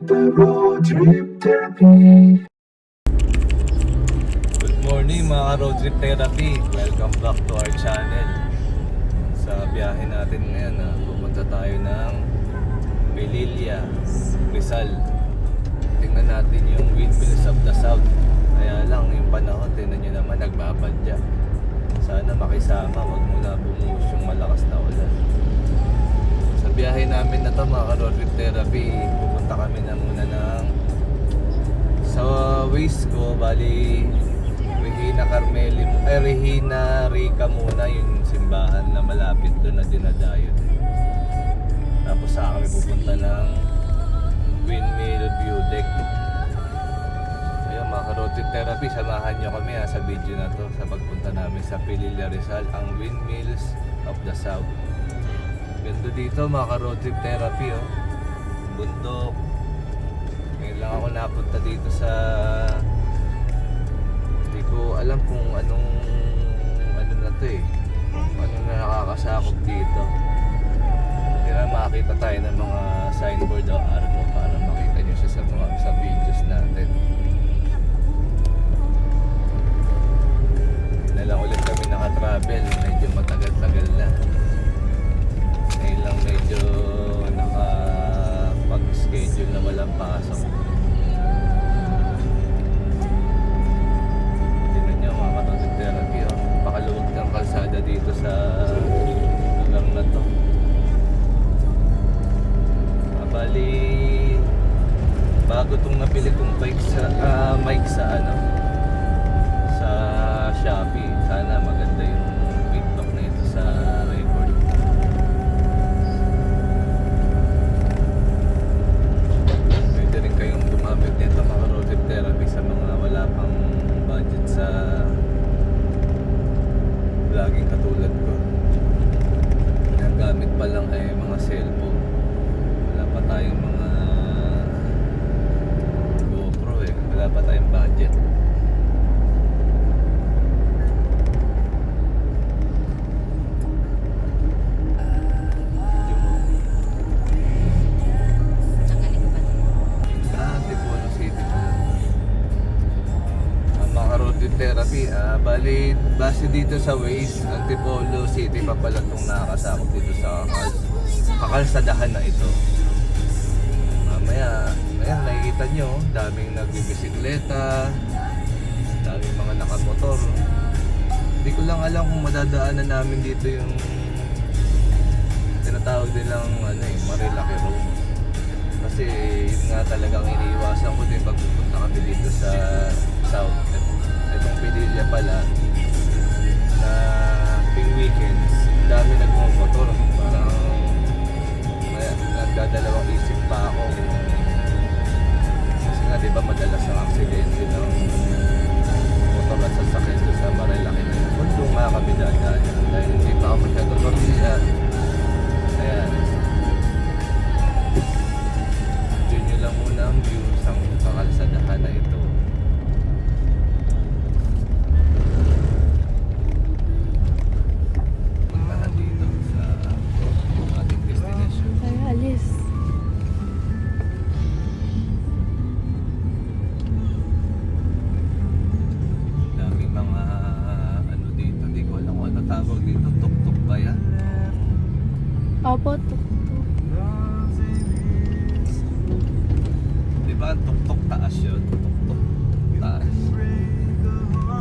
The Road Trip Therapy. Good morning mga road trip therapy. Welcome back to our channel. Sa biyahe natin ngayon, pupunta tayo ng Melilla, Rizal. Tingnan natin yung windmills of the south. Kaya lang yung panahon, tingnan nyo naman, nagbabadya. Sana makisama, wag muna bumuhos yung malakas na ulan. Sa biyahe namin na to mga road trip therapy, pupunta kami na muna ng sa waist ko, bali Regina Rica muna yung simbahan na malapit doon na dinadayo. Tapos sa kami pupunta ng Windmill View Deck. Ayun mga road trip therapy, samahan nyo kami sa video na to sa pagpunta namin sa Melilla, Rizal, ang Windmills of the South. Ganda dito mga road trip therapy, oh. Bundok. Ngayon lang ako napunta dito sa, hindi ko alam kung anong ano na to ano na nakakasakop dito. Kaya makita tayo ng mga signboard o arko para makita nyo siya sa videos natin. Na lang ulit kami naka-travel, medyo matagal-tagal na. Ngayon lang medyo nakapag-schedule na walang pasok. Pakaluwag ng kalsada dito sa lugar na to. Bali bago tong napili kong mic sa sa Shopee. Sana maganda yung feedback na ito sa record. Pwede rin kayong gumamit nito mga road trip therapy sa mga wala pang budget sa vlogging katulad ko. Ang gamit pa lang ay mga cellphone. Wala pa tayong mga GoPro wala pa tayong budget. Antipolo City pala. Mga road trip therapy, bali base dito sa Waze, Antipolo City pa pala itong nakakasakop dito sa kakalsadahan na ito. Mamaya, ayan, nakikita nyo, daming nagbibisikleta, daming mga nakamotor. Hindi ko lang alam kung madadaanan namin dito yung tinatawag nilang Marilaki Road. Kasi yun nga talagang iniiwasan ko din pag pupunta kami dito sa South. Itong Melilla pala na ping weekends, dami nagmumotor. Parang nagdadalawang isip pa ako. Kasi nga diba madalas ang aksidente ng motor at sasakyan doon sa Marilaki. Kung doon nga kami dadaan dahil hindi pa ako masyadong pamilya. Ayan. Diyan nyo lang muna ang view sa kakalsadahan na ito. Opo, tuk-tuk. Diba ang tuk-tuk taas yun? Tuk-tuk taas.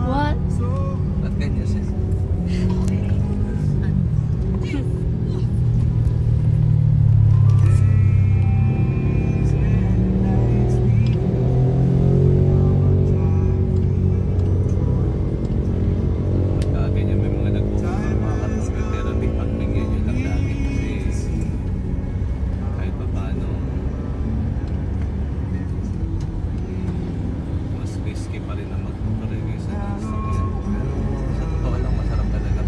What? Ba't ganyan siya? Pa rin na magpaparegay sa sasakyan. Pero sa totoo lang masarap talaga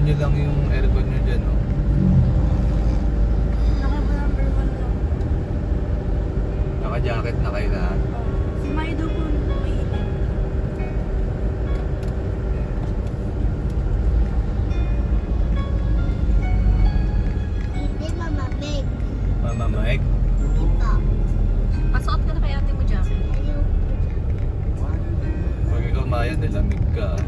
nyo lang yung aircon nyo dyan, no? Nakaba number 1 lang. Naka-jacket na kayo lahat. Si Maido po mainit. Hindi mamamig. Mama Mike, Dito. Pasuot ka na kay ate mo jacket. Ayaw. pag ikaw Maya, nilamig ka.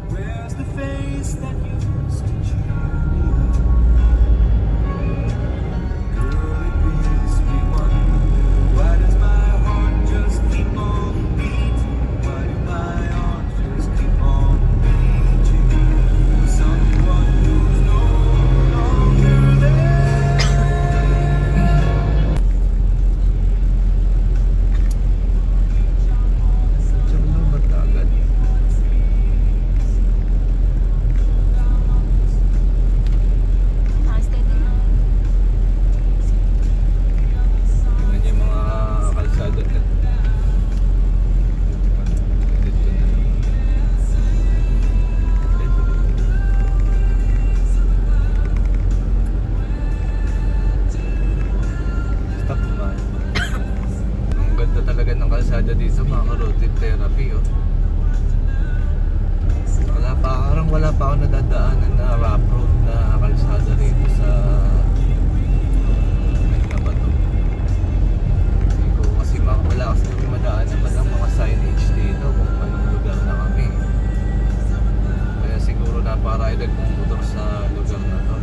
Where's the face that used to cheer me up? Could it be this we wonder? Why does my heart just keep on beating? Why do my arms just keep on reaching for someone who's no longer there? Diyan lang ba agad? Steady na. Tingnan niyo yung mga kalsada na. Edit ko na. Stop man. Ang ganda talaga ng kalsada dito, mga road trip therapy, oh. Wala pa ako nadadaanan na rough road na kalsada rito sa na ba to? Hindi ko kasi wala kasi kami madaanan ba ng mga signage dito kung anong lugar na kami. Kaya siguro napaka-rider kong motor sa lugar na to.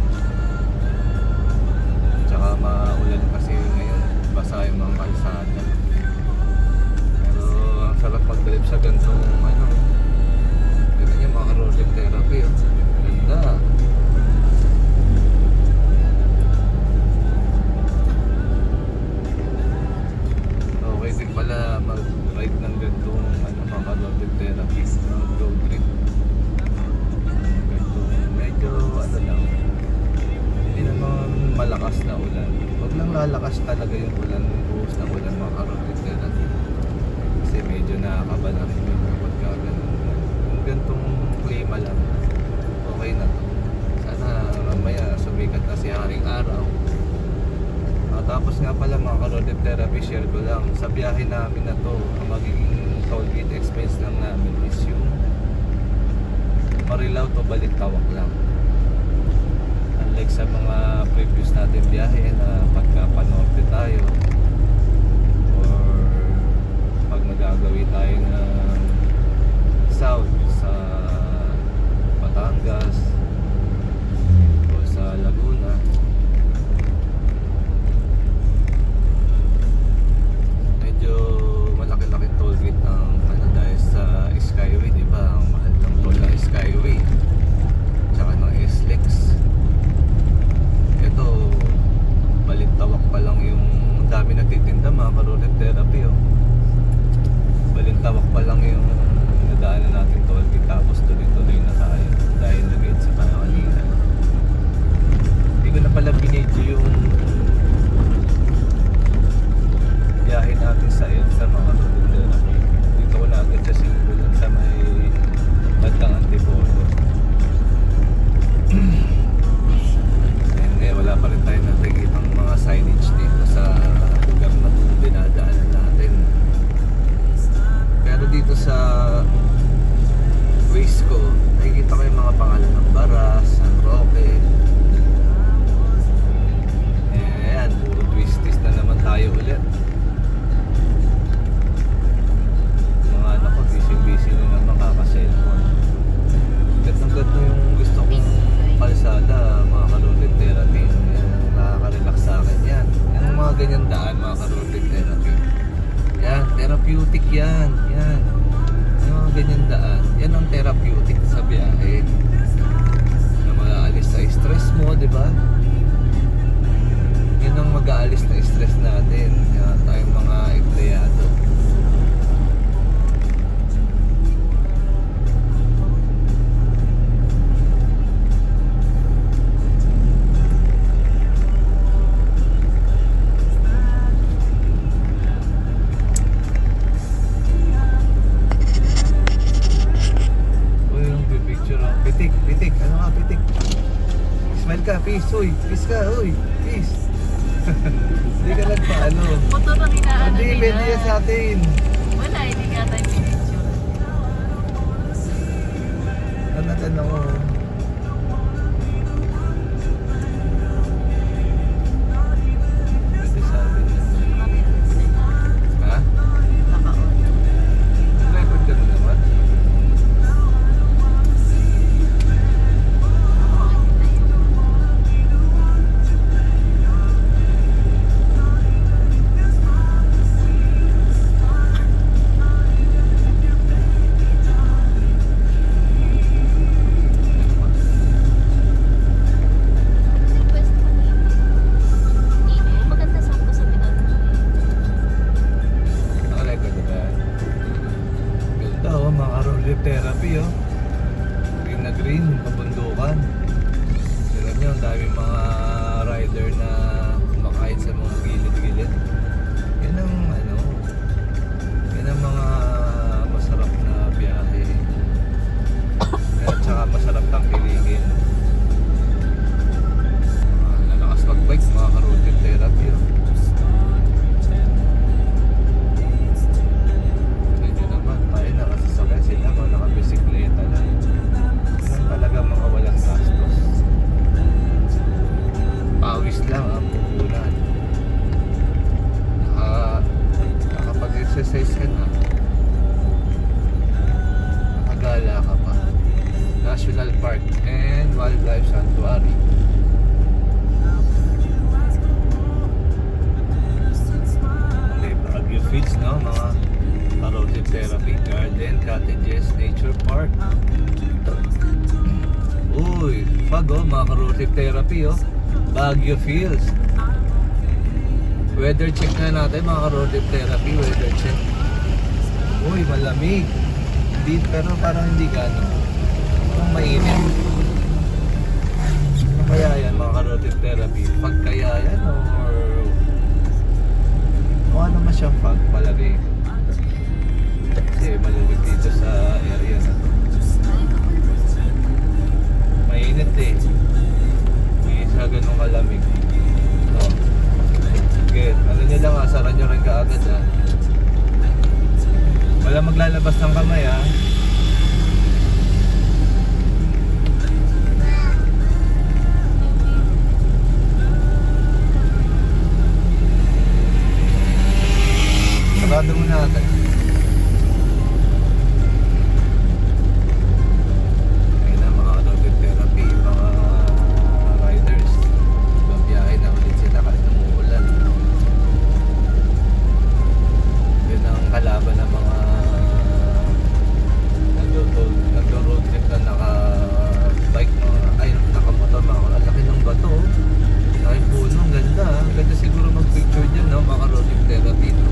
Tsaka maulan kasi ngayon, basa yung mga kalsada. Pero ang sarap mag-drive sa gantong ano. Ganun yung mga road trip therapy, oh. Ganda. Okay din pala mag-ride ng gantong ano, mga road trip therapy, mga road trip. Gantong medyo ano lang, hindi naman malakas na ulan. Huwag lang lalakas talaga yung ulan, buhos na ulan, mga road trip therapy. Kasi medyo nakakaba na rin yung kapag ganun. Yung gantong klima lang, okay na to. Sana mamaya sumikat na si Haring Araw. Tapos nga pala mga ka-road trip therapy, share ko lang. Sa biyahe namin na to, ang magiging toll gate expense lang namin is yung Marilao to Balintawak lang. Unlike sa mga previous natin biyahe na pagka panorte tayo or pag magagawi tayo ng south sa Batangas o sa Laguna, medyo malaki-laki toll gate ng ano dahil sa Skyway, di ba? Ang mahal ng toll ng Skyway tsaka ng SLEX. Ito Balintawak pa lang yung dami nagtitinda, mga ka-road trip therapy, oh. Balintawak pa lang yung nadaanan natin toll gate, tapos tuloy-tuloy na tayo dahil nag-edsa pa na kanina. Hindi ko na pala binidyo yung biyahe natin sa EDSA, mga ka-road trip therapy. Dito ko na agad sa single sa may bandang Antipolo. And wala pa rin tayo nakikitang mga signage dito sa lugar na dinadaanan natin. Pero dito sa Waze ko, nakikita ko yung mga pangalan ng Baras, San Roque. Ayan, puro twisties na naman tayo ulit. Mga anak ko, busy na naman kaka-cellphone. Ganda yung gusto kong kalsada, mga ka-road trip therapy. Ayan, nakaka-relax sa akin yan. Yung mga ganyan daan, mga ka-road trip therapy. Yan, therapeutic yan. Yan. Yung mga ganyan daan, yan ang therapeutic sa biyahe. Na maalis sa stress mo, di ba? Yun ang mag-aalis na stress natin. Tayong mga empleyado. Uy, yung picture oh. Pitik, pitik. Ano ka, pitik? Smile ka, peace. Uy, peace ka, uy. Peace. Hindi ka nagpaano. Motor ang inaano Hindi, nila. pwede yan sa atin. Wala, hindi nga tayo pinicture. Ano ako. Pwede sa atin. Ha? Naka-on. Record ka na naman. Maganda sa ako sa pinag. Naka-record na ba? Ganda oh, mga road trip therapy oh. Green na green, kabundukan. Tignan nyo, ang daming mga rider na kumakain sa mga gilid-gilid. Yan ang ano, yan ang mga masarap na biyahe. At saka masarap tangkiligin. Nalakas mag-bike, mga ka-road trip therapy oh. Medyo naman, tayo nakasasakay sila, mga nakabisikleta lang. Yan talaga mga walang gastos. Pawis lang ang pupunan. Nakapag-exercise ka na. Nakagala ka pa. National Park and Wildlife Sanctuary. Okay, Baguio Fields, no? Mga road trip therapy, garden, cottages, nature park. Uy, fag oh, mga road trip therapy oh. Baguio Fields. Weather check na natin mga road trip therapy, weather check. Uy, malamig. Hindi, pero parang hindi gano'n. Parang mainit. Ano kaya yan mga road trip therapy? Fag kaya yan or ano naman siyang fag palagay? Kasi malamig dito sa area na to. Mainit eh. Hindi siya ganun kalamig. So, sige, ano nyo lang ha, saran nyo rin kaagad ha. Wala maglalabas ng kamay ha. Sarado mo natin. Ayun na mga road trip therapy, mga riders. Babiyahe na ulit sila kahit umuulan. Yun ang kalaban ng mga nag-road trip na naka-bike, naka-motor, mga laki ng bato. Laki puno, ang ganda. Ang ganda siguro mag-picture dyan, no? Mga road trip therapy. No?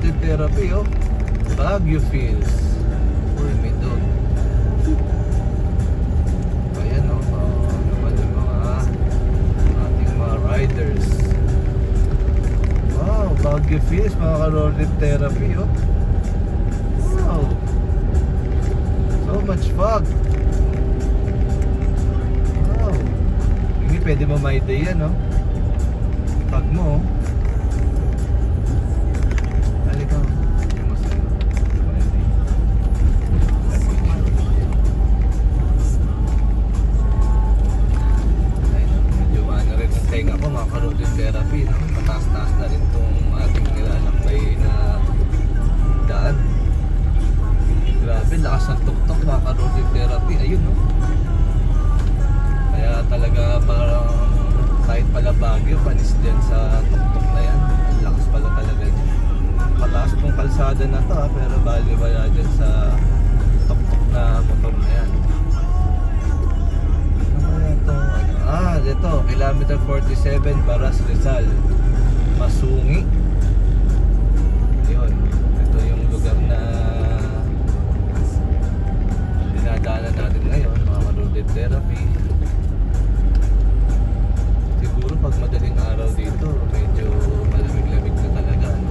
carotid therapy, oh. Baguio feels. Uy, may dog. Ayan, oh. Naman yung mga ating mga riders. Wow, Baguio feels, mga carotid therapy, oh. Wow. So much fog. Wow. Hindi pwede mamayday yan, no? Pag mo, halika. Hindi mo sa'yo. Mamayday. Ay, medyo ano rin ang tenga ko, mga carotid therapy, no? Mataas-taas na rin itong ating nilalakbay na daan. Grabe, lakas ng tuktok, mga carotid therapy. Ayun, no? Kaya talaga parang kahit pala Baguio, panis dyan sa tuktok na yan. Ang lakas pala talaga dyan. Mataas pong kalsada na to, ha? Pero bali wala dyan sa tuktok na motor na yan. Ano kaya ito? Ito, kilometer 47, Baras, Rizal. Masungi. Yun, ito yung lugar na dinadaanan natin ngayon, mga carotid therapy. Siguro pag madaling araw dito, medyo malamig-lamig na talaga, no?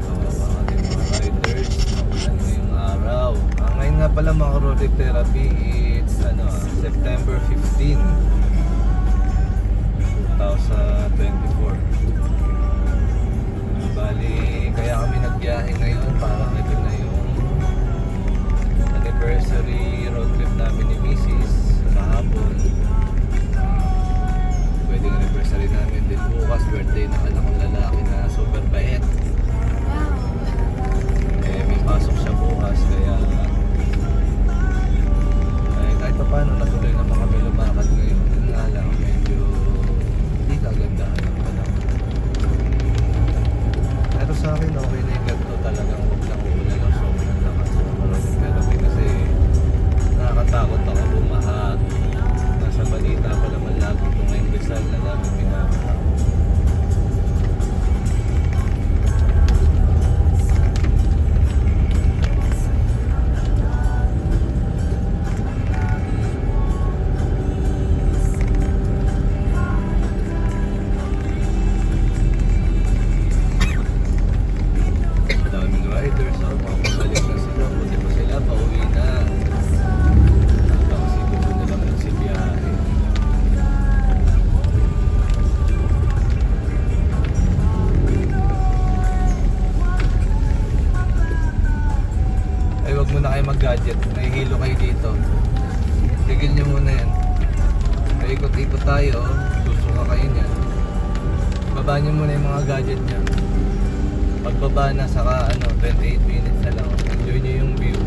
Ito ang ating mga riders. Ano yung araw? Ngayon nga pala mga carotid therapy, it's September 15, 2024. Bali, kaya kami nagbiyahe ngayon, parang ito na yung anniversary road trip namin ni Mrs. kahapon. Pwedeng anniversary namin din bukas, birthday ng anak kong lalaki na super bait. Eh, may pasok siya bukas, kaya kahit pa paano natuloy naman kami lumakad ngayon. Yun nga lang, medyo hindi kagandahan ng panahon. Pero sa akin, okay na yung ganito, talagang huwag lang ulan ng sobrang lakas sa carotid therapy kasi nakakatakot ako bumaha. Nasa balita pa naman lagi ito ngayong Rizal na lagi binabaha. Daming riders, oh, makapabalik na sila. Buti pa sila, pauwi na. Tapos ito na lang si biyahe. Ay, wag muna kayo mag-gadget. Nahihilo kayo dito. Tigil nyo muna yan. Ikot-ikot tayo, susuka kayo niyan. Baba nyo muna yung mga gadget nyo. Pagbaba na, saka 28 minutes na lang. Enjoy nyo yung view.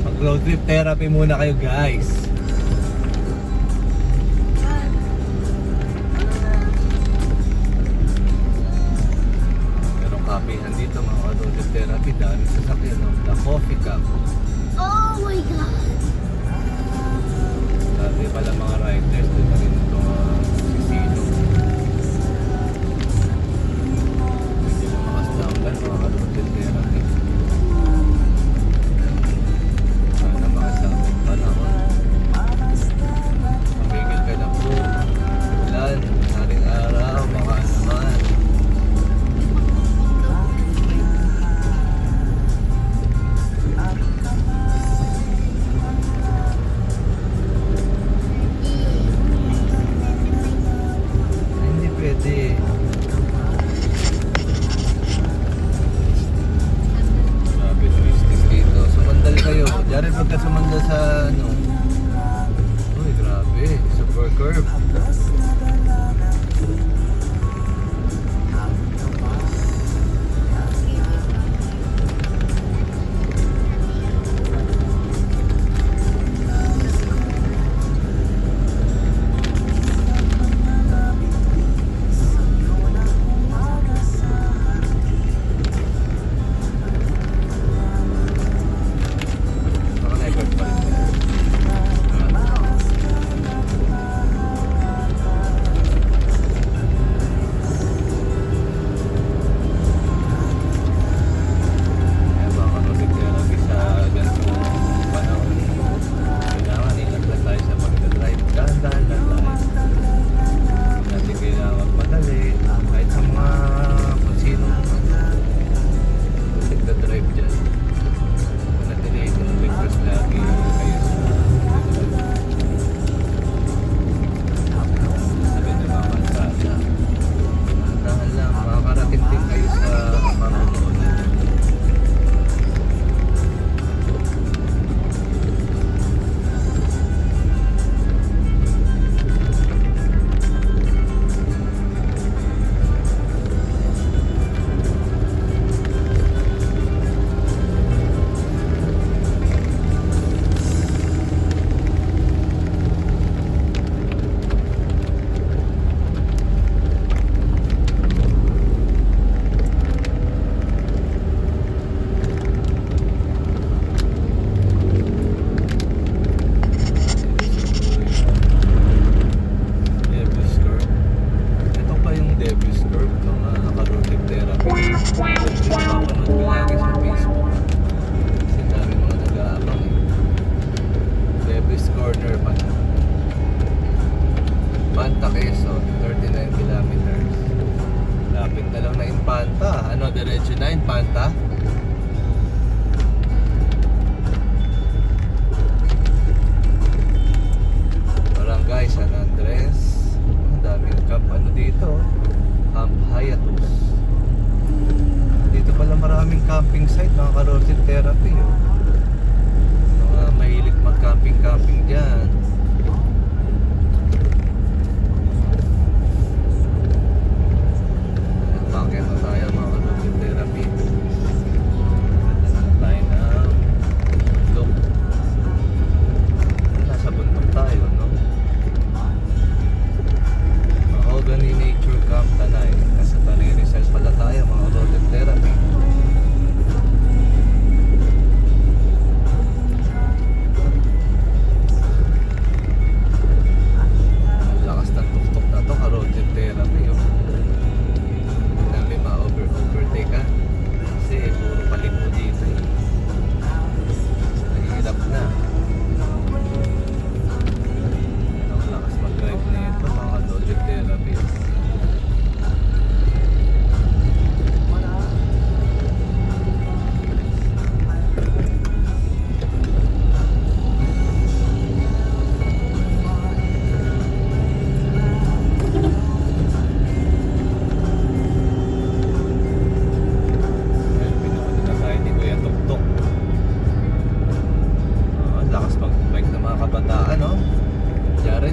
Mag road trip therapy muna kayo, guys. Merong kapihan dito, mga road trip therapy. Dami sasakyan, no? The Coffee Cup. Oh my God! Dati pala mga riders, doon na rin ito si Sino. Hindi na makastamban, mga carotid therapy. Sana makastamban pa naman. Pamigil ka na po. Ulan, haring araw, baka naman. Hindi pwede. Grabe twisties dito. Sumandal kayo. Diyan pagka sumandal sa Uy, grabe. Super curve.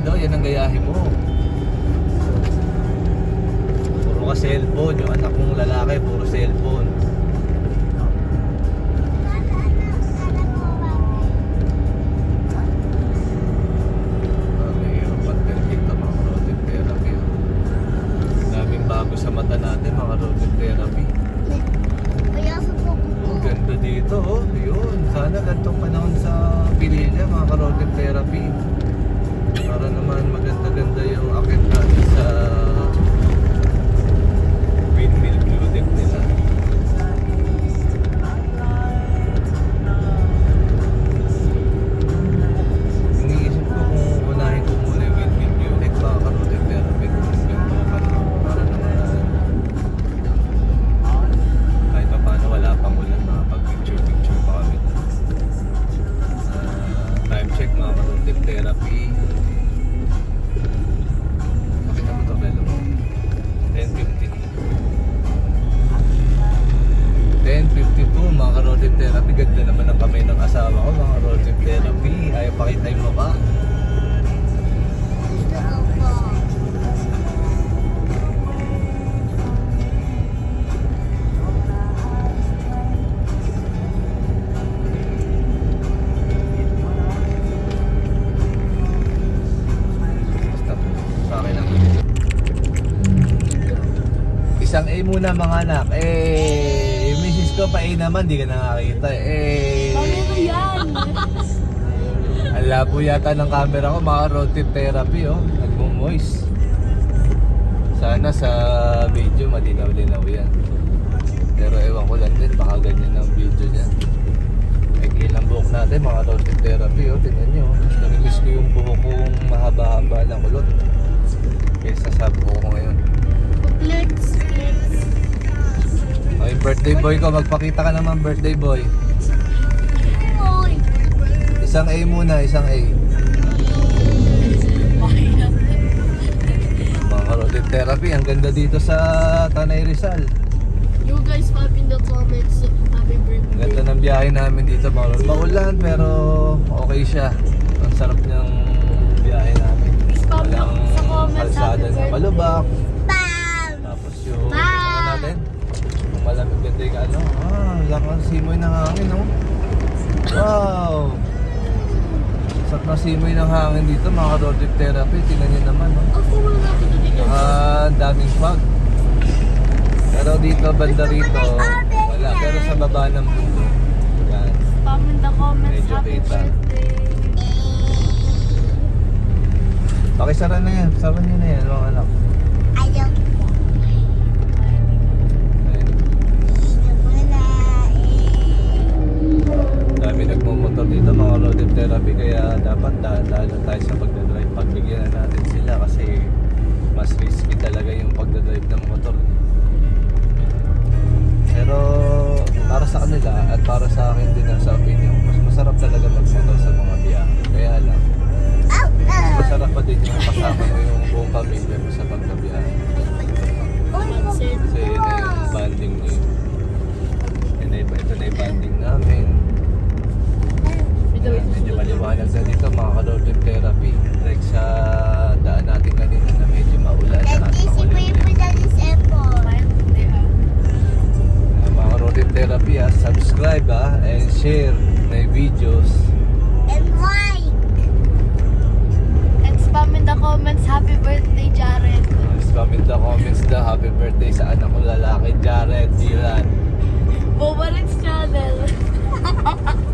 kapatid, oh, yan ang gayahin mo. Puro ka cellphone, yung anak mong lalaki, puro cellphone. Mahirap pag-technique na mga road therapy. Daming bago sa mata natin, mga road therapy. Kaya sa po Ang ganda dito, oh. Yun. Sana gantong panahon sa Pililla, mga carotid therapy. Para naman maganda-ganda yung akit natin sa windmill blue deck nila. Iniisip ko kung unahin ko muna yung windmill blue deck, mga carotid therapy. Kung ganito pa naman, para naman kahit pa paano wala pang ulan, makapag-picture pa kami. Time check, mga carotid therapy. Pakita mo ito, Belo. 10:52. 10:52, mga carotid therapy. Ganda naman ang kamay ng asawa ko, mga carotid therapy. Ayaw pakita yung mapa. gusto ko po. Stop. Sa akin lang. Isang A muna, mga anak. Yung misis ko pa A naman, di ka nakakita. Paano yan? Ang labo yata ng camera ko, mga road trip therapy, oh. Nagmo-moist. Sana sa video malinaw-linaw yan. Pero ewan ko lang din, baka ganyan ang video niya. Ilang buhok natin, mga road trip therapy, oh. Tingnan nyo, oh. Namimiss ko yung buhok kong mahaba-haba ng kulot. Kesa sa buhok ko ngayon. Flex. Oh, yung birthday boy ko, magpakita ka naman, birthday boy. Oy. Isang A muna, isang A. Mga carotid therapy, ang ganda dito sa Tanay Rizal. You guys pop in the comments. Happy Ang birthday. ganda ng biyahe namin dito, mga maulan pero okay siya. Ang sarap ng biyahe namin. Spam lang Walang sa comments, kalsada happy na birthday. malubak. Bam! Tapos yung Bam! ano natin, yung malamig ganda yung ano. Lakang simoy ng hangin, no? Wow! Sarap na simoy ng hangin dito, mga carotid therapy. Tingnan nyo naman, no? Ako wala na ako dito. Daming fog. Pero dito, banda rito, wala. Pero sa baba ng mundo, yan. Spam in the comments. Medyo Happy kita. birthday. Pakisara na yan. Sara nyo na yan, mga anak. Ayaw po. Ayun. Wala Dami nagmumotor dito, mga road therapy. Kaya dapat dahil tayo sa pagdadrive. Pagbigyan na natin sila kasi mas risky talaga yung pagdadrive ng motor. Pero para sa kanila at para sa akin din sa opinion, mas masarap talaga magmotor sa mga biyahe. Kaya lang, masarap pa din yung kasama mo yung buong pamilya mo sa pagkabiyahe. Pansin. Kasi yun na yung banding nyo. Ito na yung banding namin. Medyo maliwanag na dito, mga ka-road therapy. Like sa daan natin kanina na medyo maulan at makulimlim. Mga road therapy, subscribe and share my videos. And why? And spam in the comments. Happy birthday, Jared. Spam in the comments na happy birthday sa anak ko lalaki, Jared Dylan. Bobarix channel.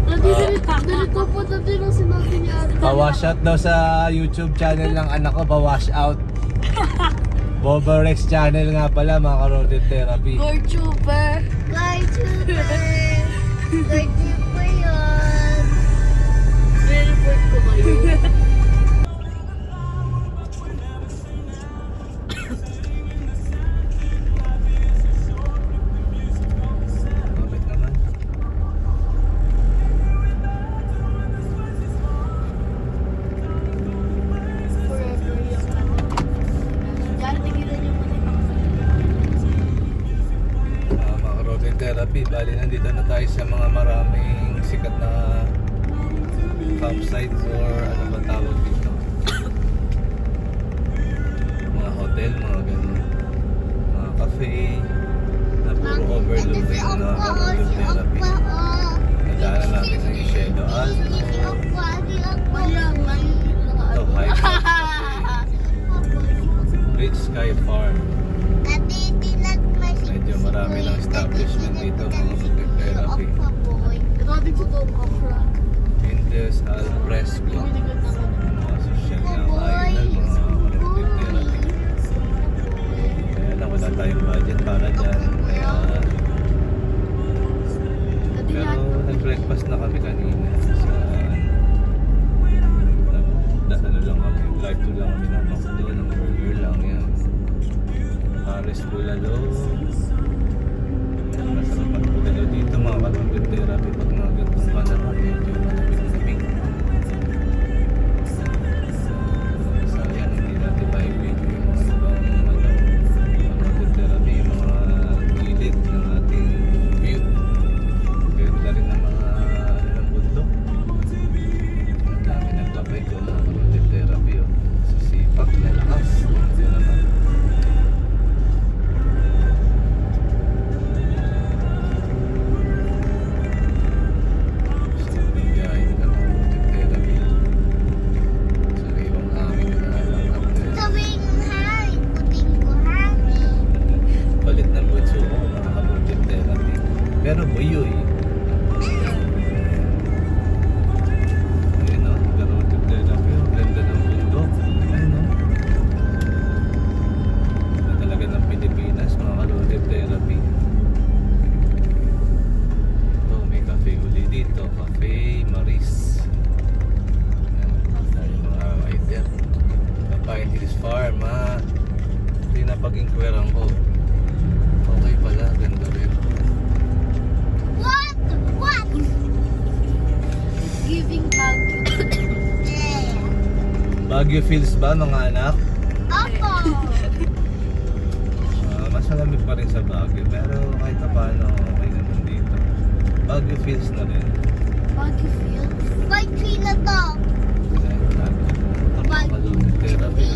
Nandito po natin ang sinabi niya. Pa-wash out daw sa YouTube channel ng anak ko, pa-wash out. Boba Rex channel nga pala, mga ka-road therapy. Gorchuber. Po yun. Report ko ba yun? Bakit naman? Forever yung Jared, tigilan niyo muna yung Mga road therapy, bali nandito na tayo sa mga maraming sikat na campsites or ano ba tawag dito. dito mga road trip therapy. Grabe ko to, kapra. Indus al fresco. Binigot naman. Mga social na kainan, mga road trip therapy. Kaya lang wala tayong budget para dyan. Kaya, pero nag-breakfast na kami kanina sa ano lang kami, drive to lang kami ng McDo, ng burger lang yan. Paris Bulalo. Masarap ang bulalo dito mga kalungkot therapy pag mga gantong panahon, medyo malamig-lamig. Sayang hindi natin ma-video yung mga ibang kalungkot therapy, yung mga gilid ng ating view. Ganda rin ng mga ng bundok. Ang dami nagbabay ko mga kalungkot therapy. Sisipak na lakas. Hindi naman. Palit ng butso ko, nakakabutit therapy. Pero buyoy. Ayun o, nakabutit therapy. Ganda ng bundok. Ayun o. Na talaga ng Pilipinas, mga kabutit therapy. Oh, may cafe uli dito. Cafe Maris. Ayan, dahil mga rider. Pine Hills Farm, ha. Hindi na pag-inquiran ko. Okay pala, ganda rin. It's giving Baguio. Baguio feels ba mga anak? Mas malamig pa rin sa Baguio, pero kahit pa paano okay naman dito. Baguio feels na rin. Baguio Field. Therapy.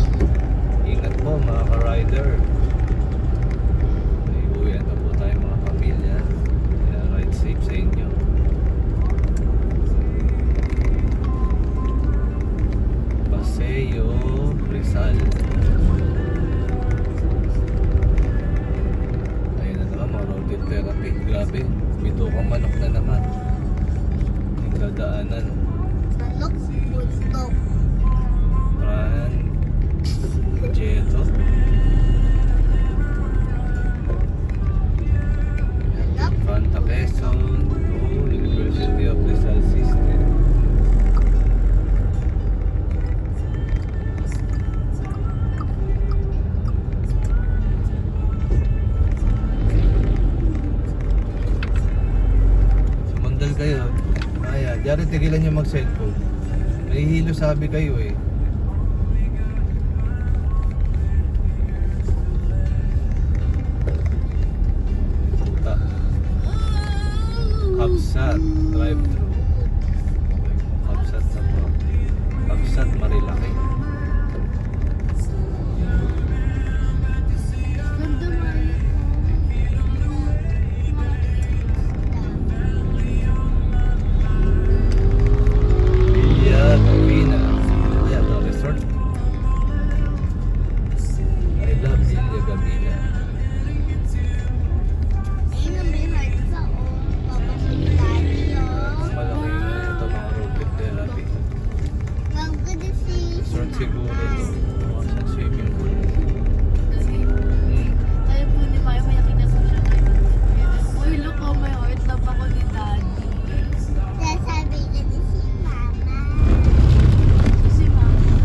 Ingat po mga ka-rider. May uwian na po tayo mga pamilya. Kaya ride safe sa inyo. Paseo Rizal. Ayun na naman mga road trip therapy. Grabe, bito kang manok na naman. Yung dadaanan. Fran Jeto. Fanta Quezon. Oh, University of Rizal System. Sumandal kayo. Ayan, diyan tigilan nyo mag-cellphone. Nahihilo sabi kayo eh. Puta. Kapsat, drive-thru. Kapsat na po. Kapsat, Marilaki. Ganda man. Villa Gabina. Ayan, the resort. I love Villa Gabina. Malaki na ito mga road trip therapy. Resort siguro ito. Sa swimming pool. Tayo po ni Maya, mayakin na po siya. Uy, look, oh, may heart love ako ni Daddy. Si Mama.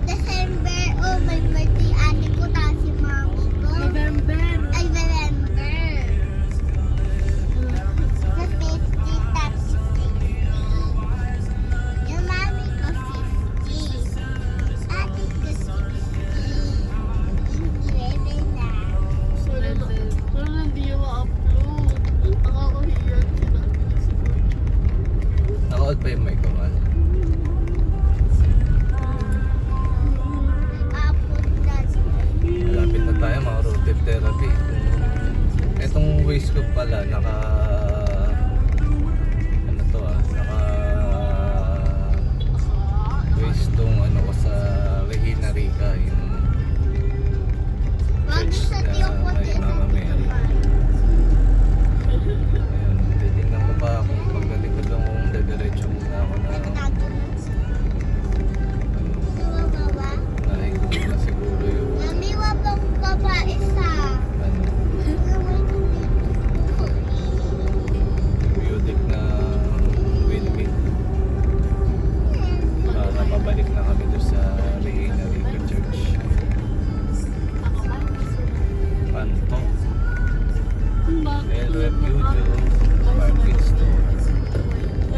December, oh, my birthday, ate ko, tapos si mami ko. November. Ay, November. Sa 50, tapos 60. Yung mami ko, 50. Ate ko, 60. Yung 11 na. Pero hindi yung ma-upload. Nakakahiyan sila. Naka-out pa yung mic ko man. Malapit na tayo mga road trip therapy. Etong waist ko pala naka ano to naka waist tong ano ko sa Del Refugio, Market Store.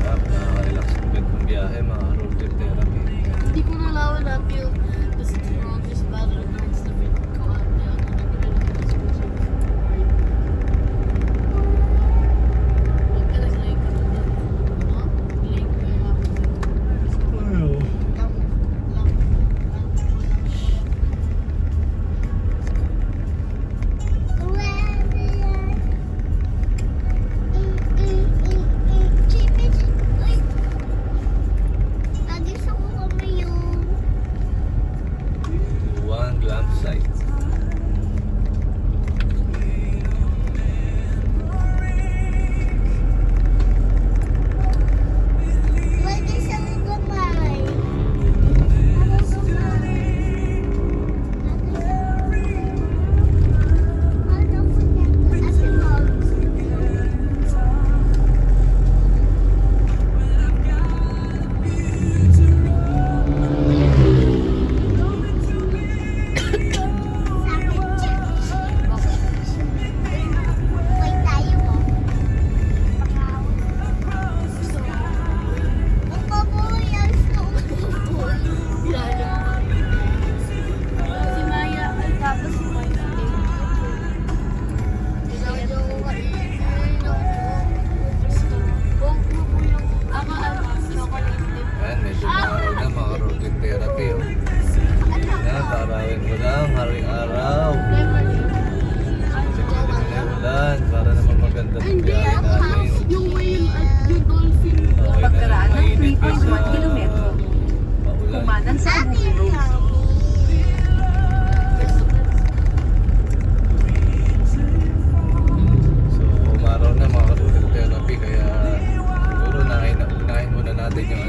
Nakaka-relax ang gandang biyahe, mga road trip therapy. Hindi ko nalaman na feel the strongest battle against the big ko at huwag ka lang like ano din. No? Like may One glam site. Si Maya ay tapos si Maya. Ayan, medyo maaraw na mga road trip therapy. Oh. Ayan, tarawin mo lang, haring araw. Ulan, para naman maganda ang biyahe natin. Yung whale at yung dolphin. Okay na, Pagkaraan ng mainit pa 3.1 sa kilometro. paulan. Kumanan sa Abu Road. So, umaraw na mga road trip therapy, kaya siguro unahin muna natin yung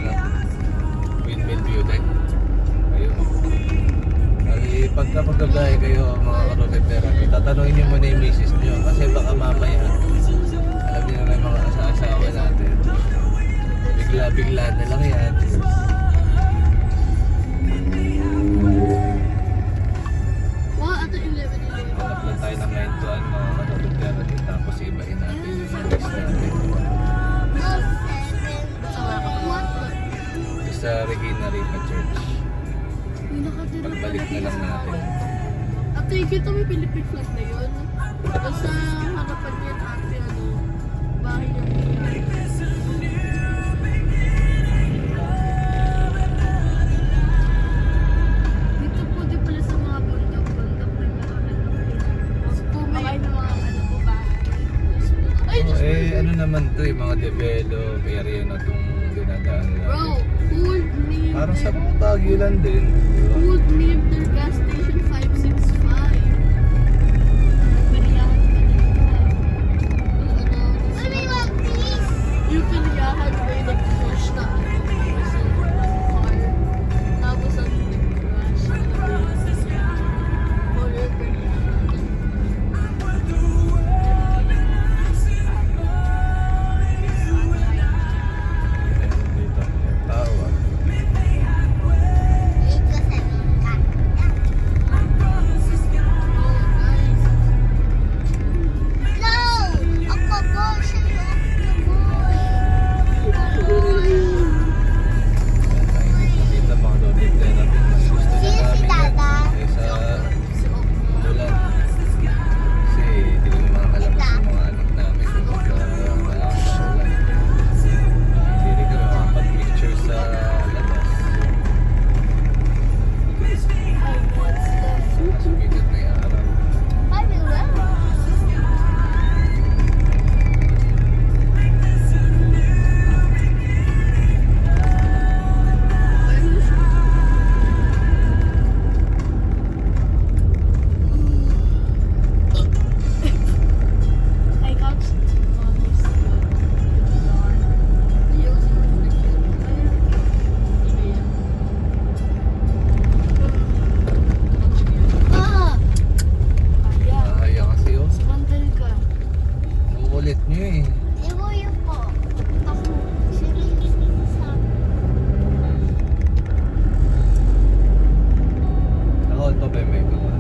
windmill view deck. Ayun. Ay, pagka magagahe kayo mga road trip therapy, tatanungin nyo muna yung misis nyo kasi baka mamaya alam niyo na yung mga asawa natin. Bigla-bigla na lang yan. Ato 11. Hanap lang tayo ng maintuan mga road trip therapy, tapos ibahin natin yung next natin. Sa Regina Ripa Church. Pagbalik na lang natin. At kita may Philippine flag na yun. Tapos sa harapan niya ate, bahay niya. Dito po di pala sa mga bundok-bundok na meron. Tapos po may mga ko bahay. Ay, Oh, ano naman to mga develop area na itong dinadaan bro, natin. who named Parang sa their, mga Baguio lang din. who named their gas station 565? Piniyahan ka nila. Yung piniyahan ba yung nag-crash na sa car? Tapos ang nag-crash na or yung piniyahan. Dito. Tao ah. Dito mga road trip therapy. Mas gusto na Sino si namin yan. Dada? Kaysa ulan. Kasi hindi ko mga kalabas yung mga anak namin. Kapag malakas sa ulan. Hindi rin kami makapag-picture sa labas. Mas bigat na yung araw. I got Nakakaya kasi oh. Mandal ka. Uulit nyo eh. Ako ito ba may gawa?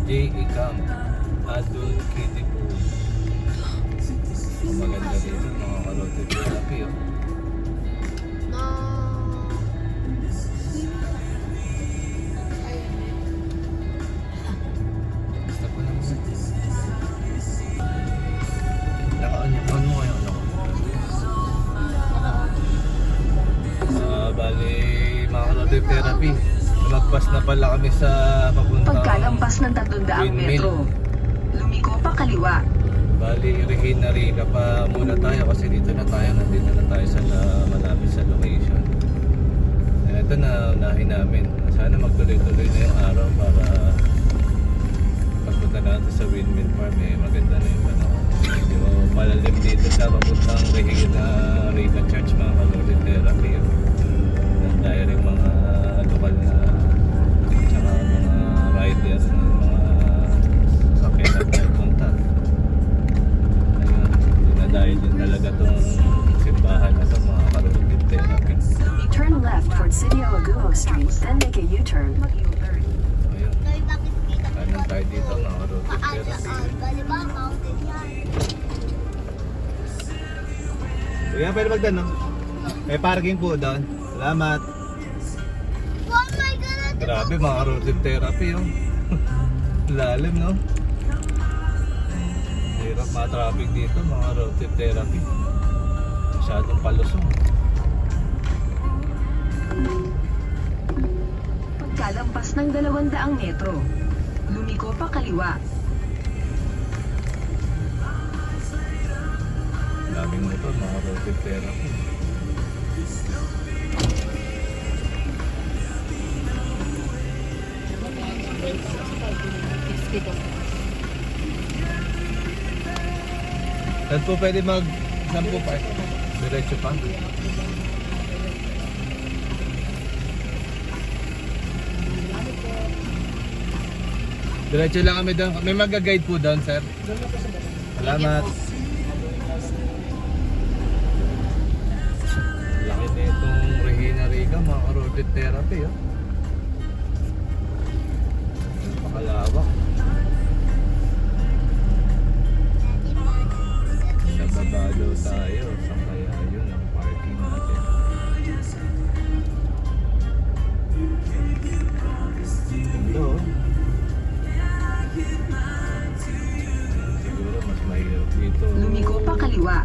J.E. Camp, Adult Kiddie Pool. Ang maganda dito, mga kalotid therapy, oh. Na... Basta po naman. Naka-on yung on mo ngayon, ano? Bali, mga kalotid therapy. Lumagpas na pala kami sa papuntang Pagkalampas ng 300 windmill. metro, lumiko pa kaliwa. Bali, Regina Rica pa muna tayo kasi dito na tayo, nandito na tayo sa malapit sa location. Ito na unahin namin. Sana magtuloy-tuloy na yung araw para pagpunta natin sa Windmill Farm, eh, maganda na yung panahon. Medyo malalim dito sa papuntang Regina Rica Church, mga kalotid therapy. Dahil rin mga lokal na tsaka mga riders ng mga sakyan na pupunta. Dahil din talaga itong simbahan na ito, mga kalotid therapy. Turn left towards Sidio Aguo Street, then make a U-turn. Ayun, Kaya bakit kita ko kanan tayo dito, mga kalotid therapy. Bali ba, mountain yan? Kuya, pwede magdan, no? May parking po doon. Salamat. Oh my God! Grabe, mga kalotid therapy, oh. Lalim, no? Hirap ma-traffic dito, mga kalotid therapy. Masyadong palusong. Pagkalampas ng 200 metro, lumiko pa kaliwa. Daming motor, mga kalotid therapy. Saan po pwede saan po pa? Diretso pa? Diretso lang kami doon. May mag-guide po doon, sir. Salamat. Laki na itong Regina Rica, mga carotid therapy, oh. Pakalawak. Sa baba daw tayo. Saan kaya yun ang parking natin? Ito, oh. Siguro mas mahirap dito. Lumiko pa kaliwa.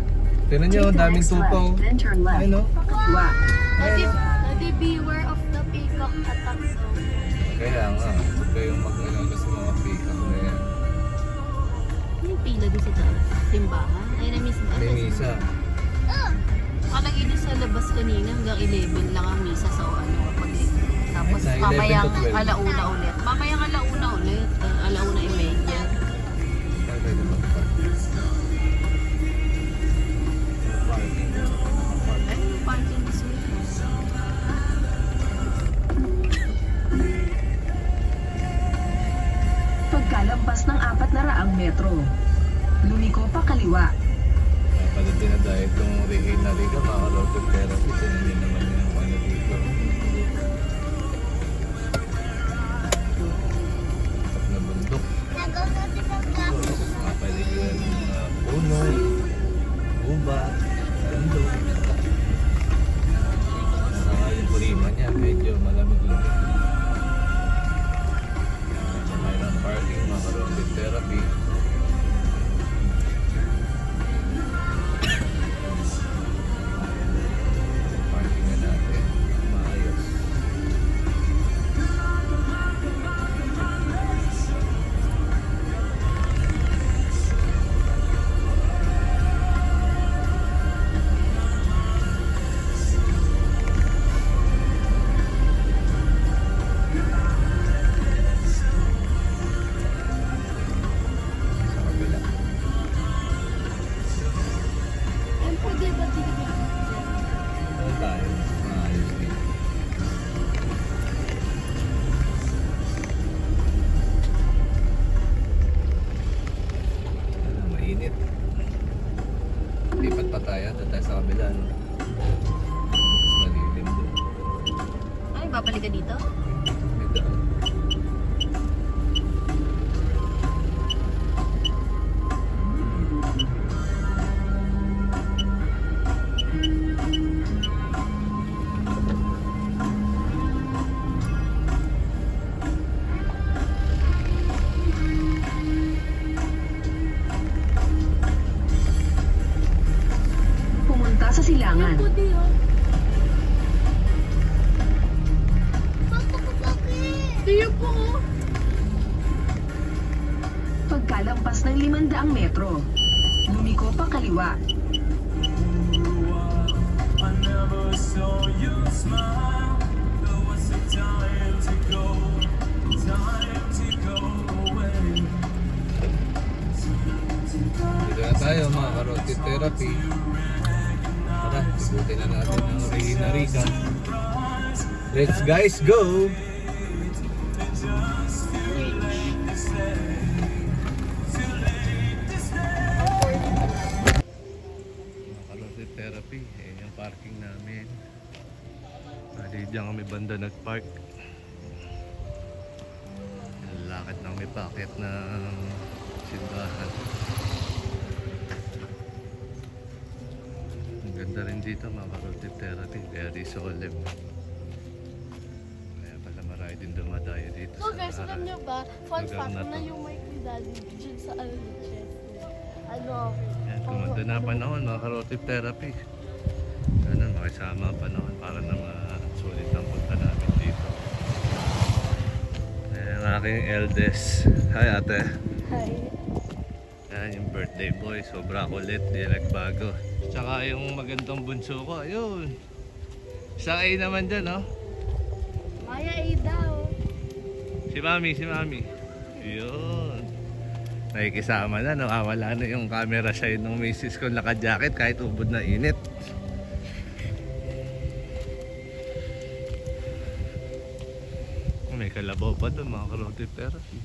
Tignan nyo, ang daming tupaw. Then turn left. Ayun, oh. Kaliwa. Daddy, beware of the peacock attack zone. Kaya nga, huwag kayong mag-alala sa mga pick-up na yan. Yung pila doon sa taas. Simbahan. Ay, na-miss ba? May misa. Kalagay doon sa labas kanina hanggang 11 lang ang misa sa ano kapag tapos Ay, na 11 mamayang to 12. alauna ulit. Mamayang alauna ulit. Alauna imedya. Saan pwede mag-park? Parking. Ay, yung parking gusto mo. Pagkalampas ng 400 metro, lumiko pa kaliwa. Pagdating na dahil itong Regina Rica, mga carotid therapy, tinan nyo naman yung ano dito. At na bundok. Nagaw natin ang gamit. Mga paligiran ng mga puno, gubat, bundok. Saka yung kulima niya, medyo malamig-lamig. Mayroong parking, mga carotid therapy. Parking na natin. Maayos. Lampas ng 500 metro. Lumiko pa kaliwa. I never saw you smile. There was a time to go away. Dito na tayo mga carotid therapy. Tara, ikutin na natin ang Regina Rica. Let's guys go! Mga carotid therapy, ayan yung parking namin. Diyan kami banda nag-park. Lakad na kami packet ng simbahan. Ang ganda rin dito mga carotid therapy, very solemn. Kaya pala marami din dumadayo dito So guys, sa alam nyo ba, fun lugar fact na to. na yung mic ni Daddy dyan sa chest. Yan, kumanda na panahon mga carotid therapy. Sana makisama ang panahon para na masulit ang punta namin dito. Ayan ang aking eldest. Hi ate. Hi. Ayan yung birthday boy, sobra kulit, di nagbago. Tsaka yung magandang bunso ko, ayun. Isang A naman dyan, no? Maya daw. Si mami. Yun. Nakikisama na, nawawala na yung camera side ng misis ko naka-jacket kahit ubod na init. May kalabaw pa doon mga carotid therapy.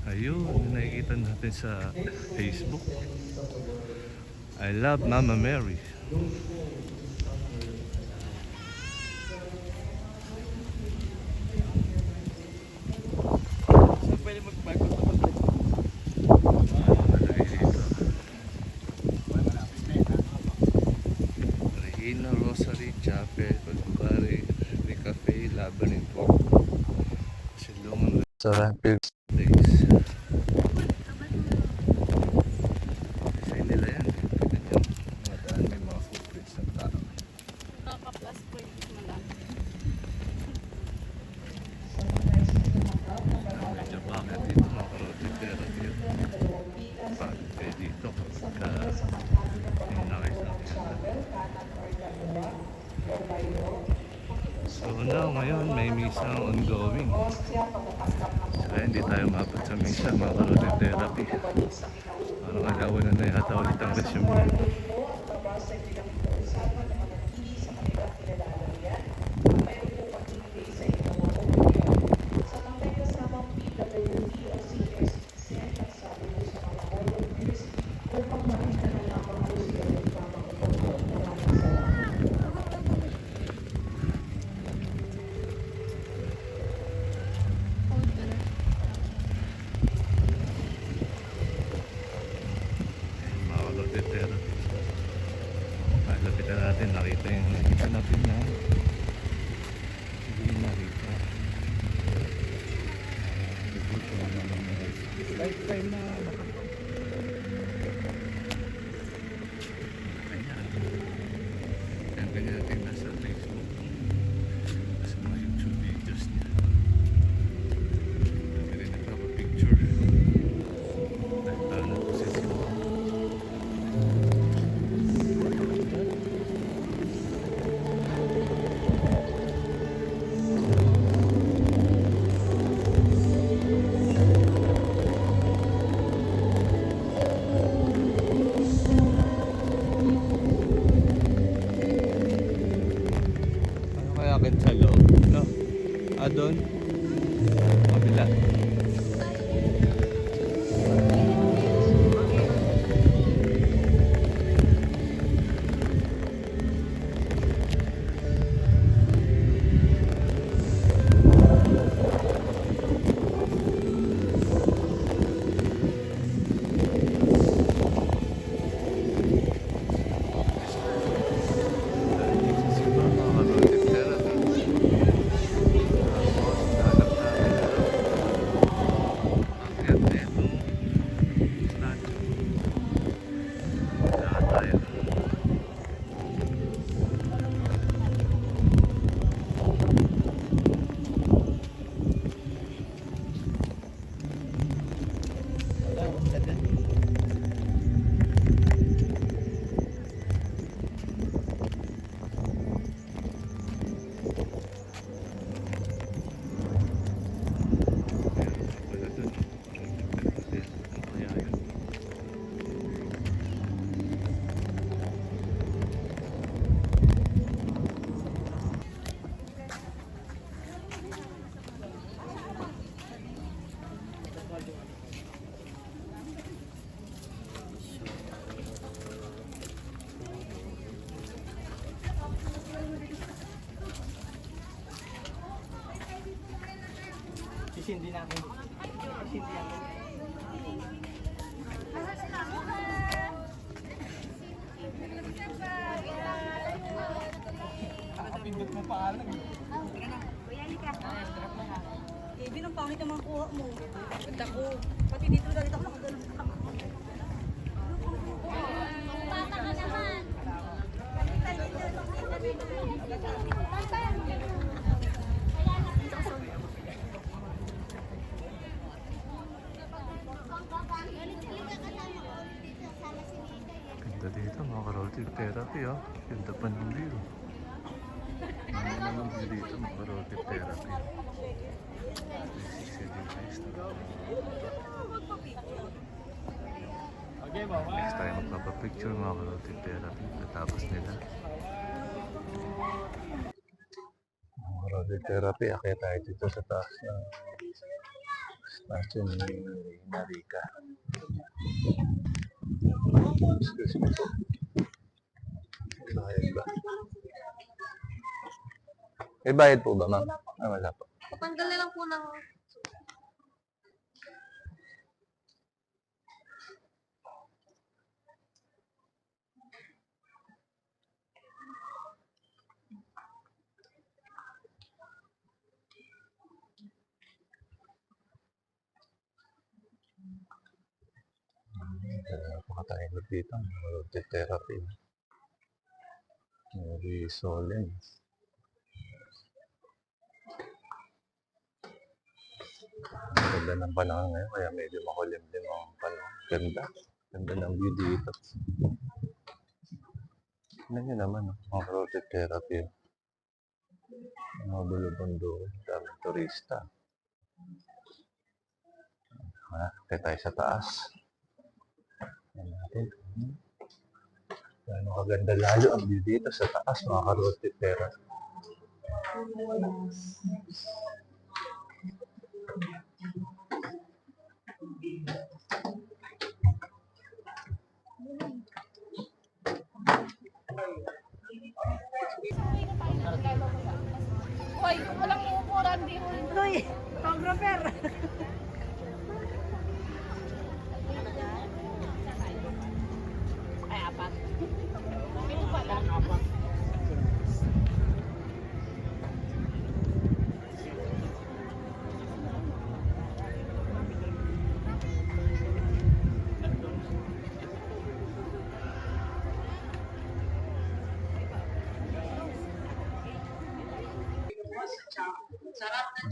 Ayun, yung nakikita natin sa Facebook. I love Mama Mary. Regina Rosary Chapel, Pagkubari, Cafe, Labyrinth Walk, Silungan Restaurant, Place. Design nila yan. Tignan nyo, mga daan may mga footprints ng tao. Naka-plus point mo lang. Medyo bakit dito mga carotid therapy. Bakit kayo dito kapag may nakisakyan. So now ngayon may misang ongoing. Kaya hindi tayo mabot sa misa mga carotid therapy. Parang alawa na yata ulit ang resume. Mga carotid therapy. Lapitan natin, nakita yung hanapin na. Hindi nakita. Lifetime na. Ayan. Ayan, ganyan natin nasa Facebook. Sa mga YouTube videos niya. Sabi rin nagpapapicture. Dahil paano po siya siya. Ano kaya akin sa loob? No? Doon? Kabila. Binang pangit naman kuha mo. Ganda ko. Pati dito lang ako nakagalang. Bata ka naman. Ganda dito mga ka-road therapy oh. Ganda pa ng view. Ganda naman view dito mga ka-road therapy. Next tayo magpapapicture mga ka-road therapy. Katapos nila. Mga ka-road therapy, akit tayo dito sa taas ng statue ni Marika. Excuse me po. Bayad ba? May bayad po ba, ma'am? Ah, wala po. Patanggal na lang po ng... Pakatayin dito. Road therapy. Very solemn. Ang ganda ng panahon ngayon, kaya medyo makulimlim ang panahon. Ganda. Ganda ng view dito. Tignan nyo naman, ang road therapy. Mga bulubundo, daming turista. Kaya tayo sa taas. Ayan natin. Gano'ng kaganda lalo ang view dito sa taas, mga ka-road therapy. Hoy, walang uupuran di mo. Uy, photographer. Ay, apat. Ito pala. Apat.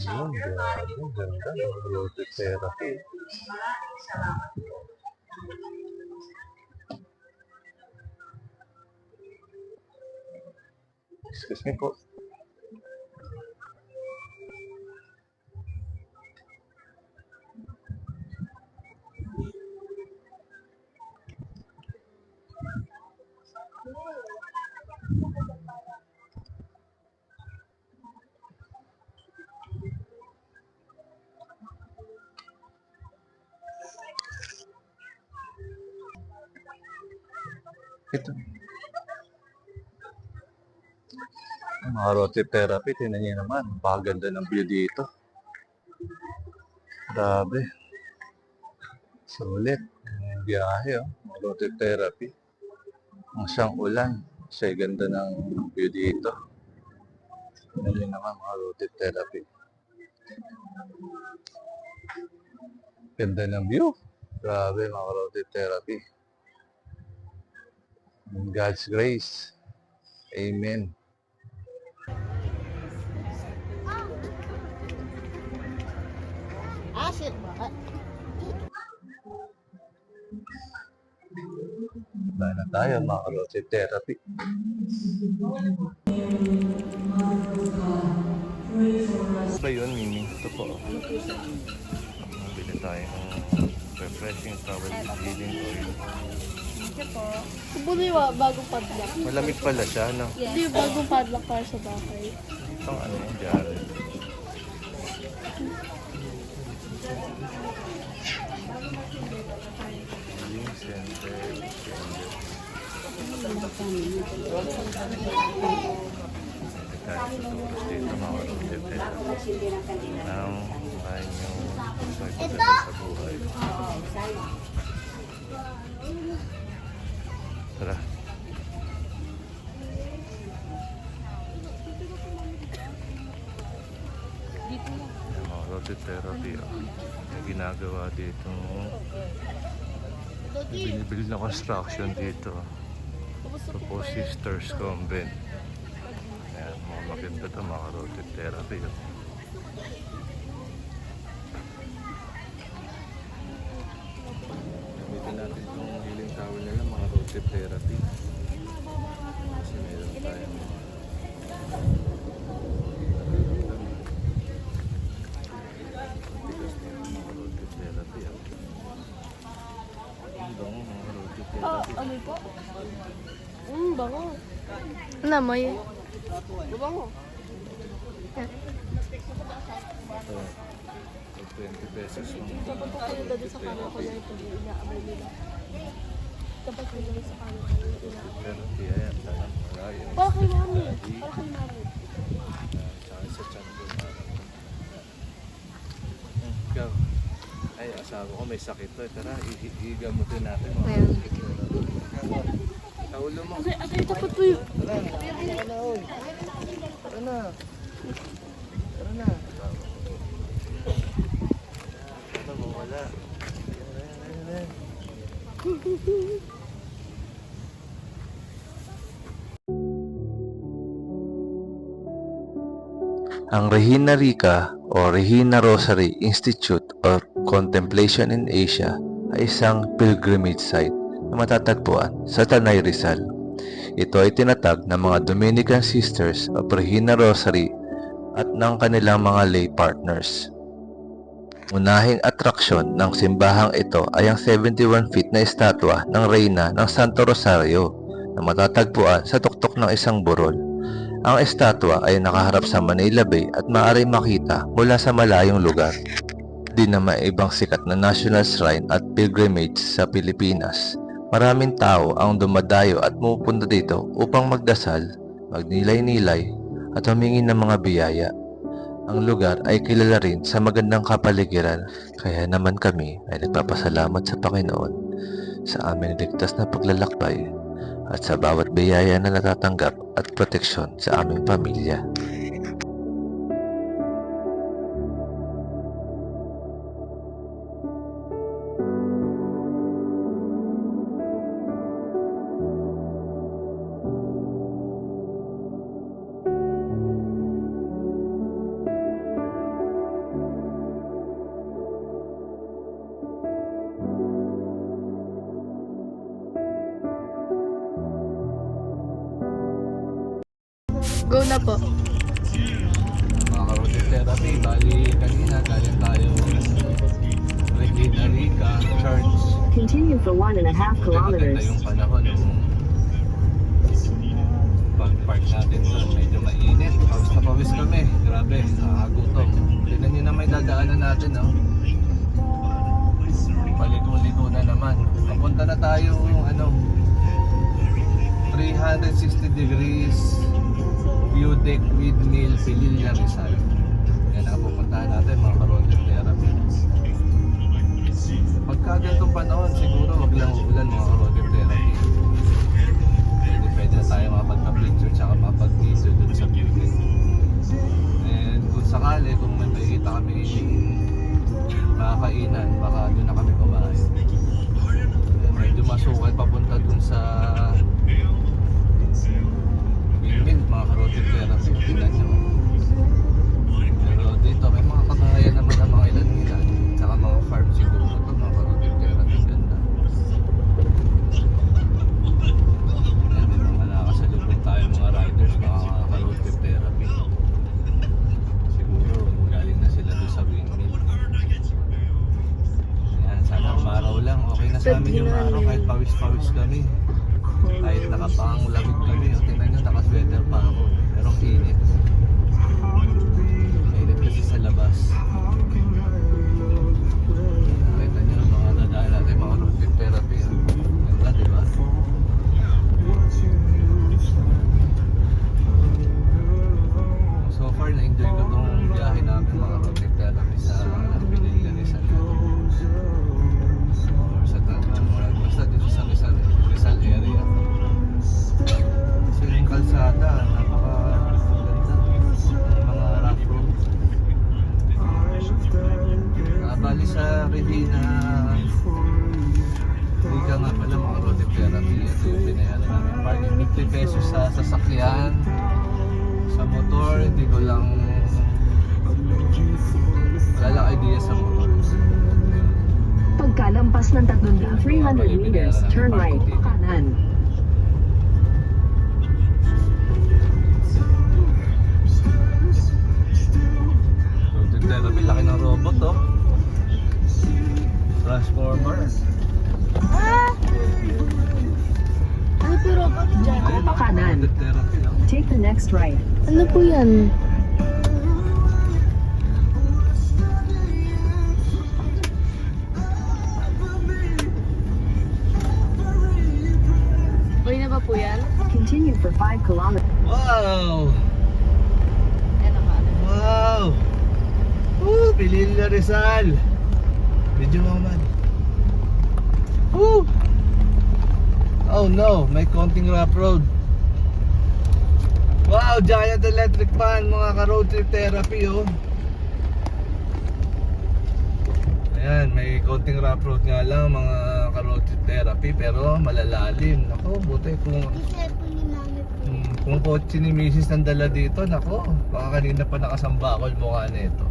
Ayun, grabe. Ganda ng road therapy. Excuse me po. Ito. Mga road therapy, tingnan niyo naman. Napakaganda ng view dito. Grabe. Sulit. Ang biyahe, oh. Mga road therapy. Ang siyang ulan. Siya ganda ng view dito. Tingnan niyo naman mga road therapy. Ganda ng view. Grabe mga road therapy. In God's grace. Amen. Asit ba? Dahil na tayo mga road therapy. Ba yun, Mimi? Ito po. Nabili tayo ng refreshing towel with healing oil. Buniwa, bagong padlock. Malamig pala siya, no? Hindi, bagong padlock para sa bahay. Itong ano yung Jared. Healing center. Tayo sa tourist dito mga road therapy. Ng Kakain yung may pagdating sa buhay. Tara. Yung mga roti therapy yung ginagawa dito. Binibili na construction dito. Ito po Sisters Convent. Ayan, mga maganda ito, mga roti therapy. Gamitin natin itong healing towel nila, mga roti therapy. Kasi meron tayong mga matigas na mga roti therapy. Ang bango mga roti therapy. Ano po? Bango. Namoy. Bango. Ito, 20 pesos lang. Dapat po kayo dati sa kanya ko na ito. Inaabay nila. Dapat kayo dati sa kanya ko na inaabay. Therapy, ayan. Sana wala yung Para kay mami. daddy. Para kay mami. Tsaka sa tiyan ko. Ikaw. Ay, asawa ko may sakit to. Tara, igamutin natin. Ayan. Sa ulo mo. Agay, dapat po yun. Tara, tara na, oy. Tara na. Tara na. Tara, mawala. Ayan, ayan. Ang Regina Rica o Regina Rosary Institute of Contemplation in Asia ay isang pilgrimage site na matatagpuan sa Tanay Rizal. Ito ay tinatag ng mga Dominican Sisters of Regina Rosary at ng kanilang mga lay partners. Unahing atraksyon ng simbahang ito ay ang 71 feet na estatwa ng Reyna ng Santo Rosario na matatagpuan sa tuktok ng isang burol. Ang estatwa ay nakaharap sa Manila Bay at maaari makita mula sa malayong lugar. Di na may ibang sikat na national shrine at pilgrimage sa Pilipinas. Maraming tao ang dumadayo at pumupunta dito upang magdasal, magnilay-nilay at humingi ng mga biyaya. Ang lugar ay kilala rin sa magandang kapaligiran, kaya naman kami ay nagpapasalamat sa Panginoon sa aming ligtas na paglalakbay at sa bawat biyaya na natatanggap at proteksyon sa aming pamilya. Go na po. Mga karoti therapy, bali kanina galing tayo Regina Rica Church. Continue for 1.5 Maganda kilometers. yung panahon nung pag-park natin doon. Medyo mainit. Pawis na pawis kami. Grabe, nakakagutom. Tignan nyo na may dadaanan natin, no? Paliko-liko na naman. Papunta na tayo yung 360 degrees view deck with Neil Pililla Rizal. Yan ang pupuntahan natin, mga karoti therapy. Pagka ganitong panahon, siguro wag lang uulan, mga karoti therapy. Pwede na tayo makapagpa-picture tsaka makapag-video dun sa view deck. And kung sakali, kung may makikita kami makakainan, baka doon na kami kumain. Medyo masukal papunta dun sa windmill, mga karoti therapy. Tingnan nyo. Pero dito may mga kakayan naman ng mga ilan-ilan. Saka mga farm siguro ito, mga karoti therapy. Ganda. Yan din mga nakasalubong tayo mga riders, mga karoti therapy. Siguro galing na sila doon sa windmill. Yan, sana umaraw lang. Okay na sa amin yung araw kahit pawis-pawis kami. Kahit nakapangulamig kami, tingnan nyo, nakasweater pa ako. Pero ang init. Mainit kasi sa labas. Nakita nyo ng mga dadaan natin, mga roti therapy. Ganda, diba? So far, na-enjoy ko tong biyahe namin mga road trip therapy sa Pililla Rizal. Or sa basta dito sa Rizal area. Kasi yung kalsada, napakaganda. Yung mga rough road. Bali sa Regina, hindi ka nga pala mga road trip therapy. Ito yung binayaran namin. Parking 50 pesos sa sasakyan. Sa motor, hindi ko lang wala lang idea sa motor. Pagkalampas ng 300 meters, turn right, kanan. Road trip therapy, laki ng robot oh. Transformer. Ano po robot dyan? Ayun, Pakanan. road trip therapy oh. Take the next right. Ano po yan? Buhay na ba po yan? Continue for 5 kilometers. Wow! Ano ba? Wow! Pililla Rizal! Medyo naman. Oh no, may konting rough road. Wow, giant electric fan mga ka-road trip therapy oh. Ayan, may konting rough road nga lang mga ka-road trip therapy pero malalalim. Nako, buti kung Isa po ni mami po. kung kotse ni Mrs. nandala dito, nako, baka kanina pa nakasambakol mukha nito.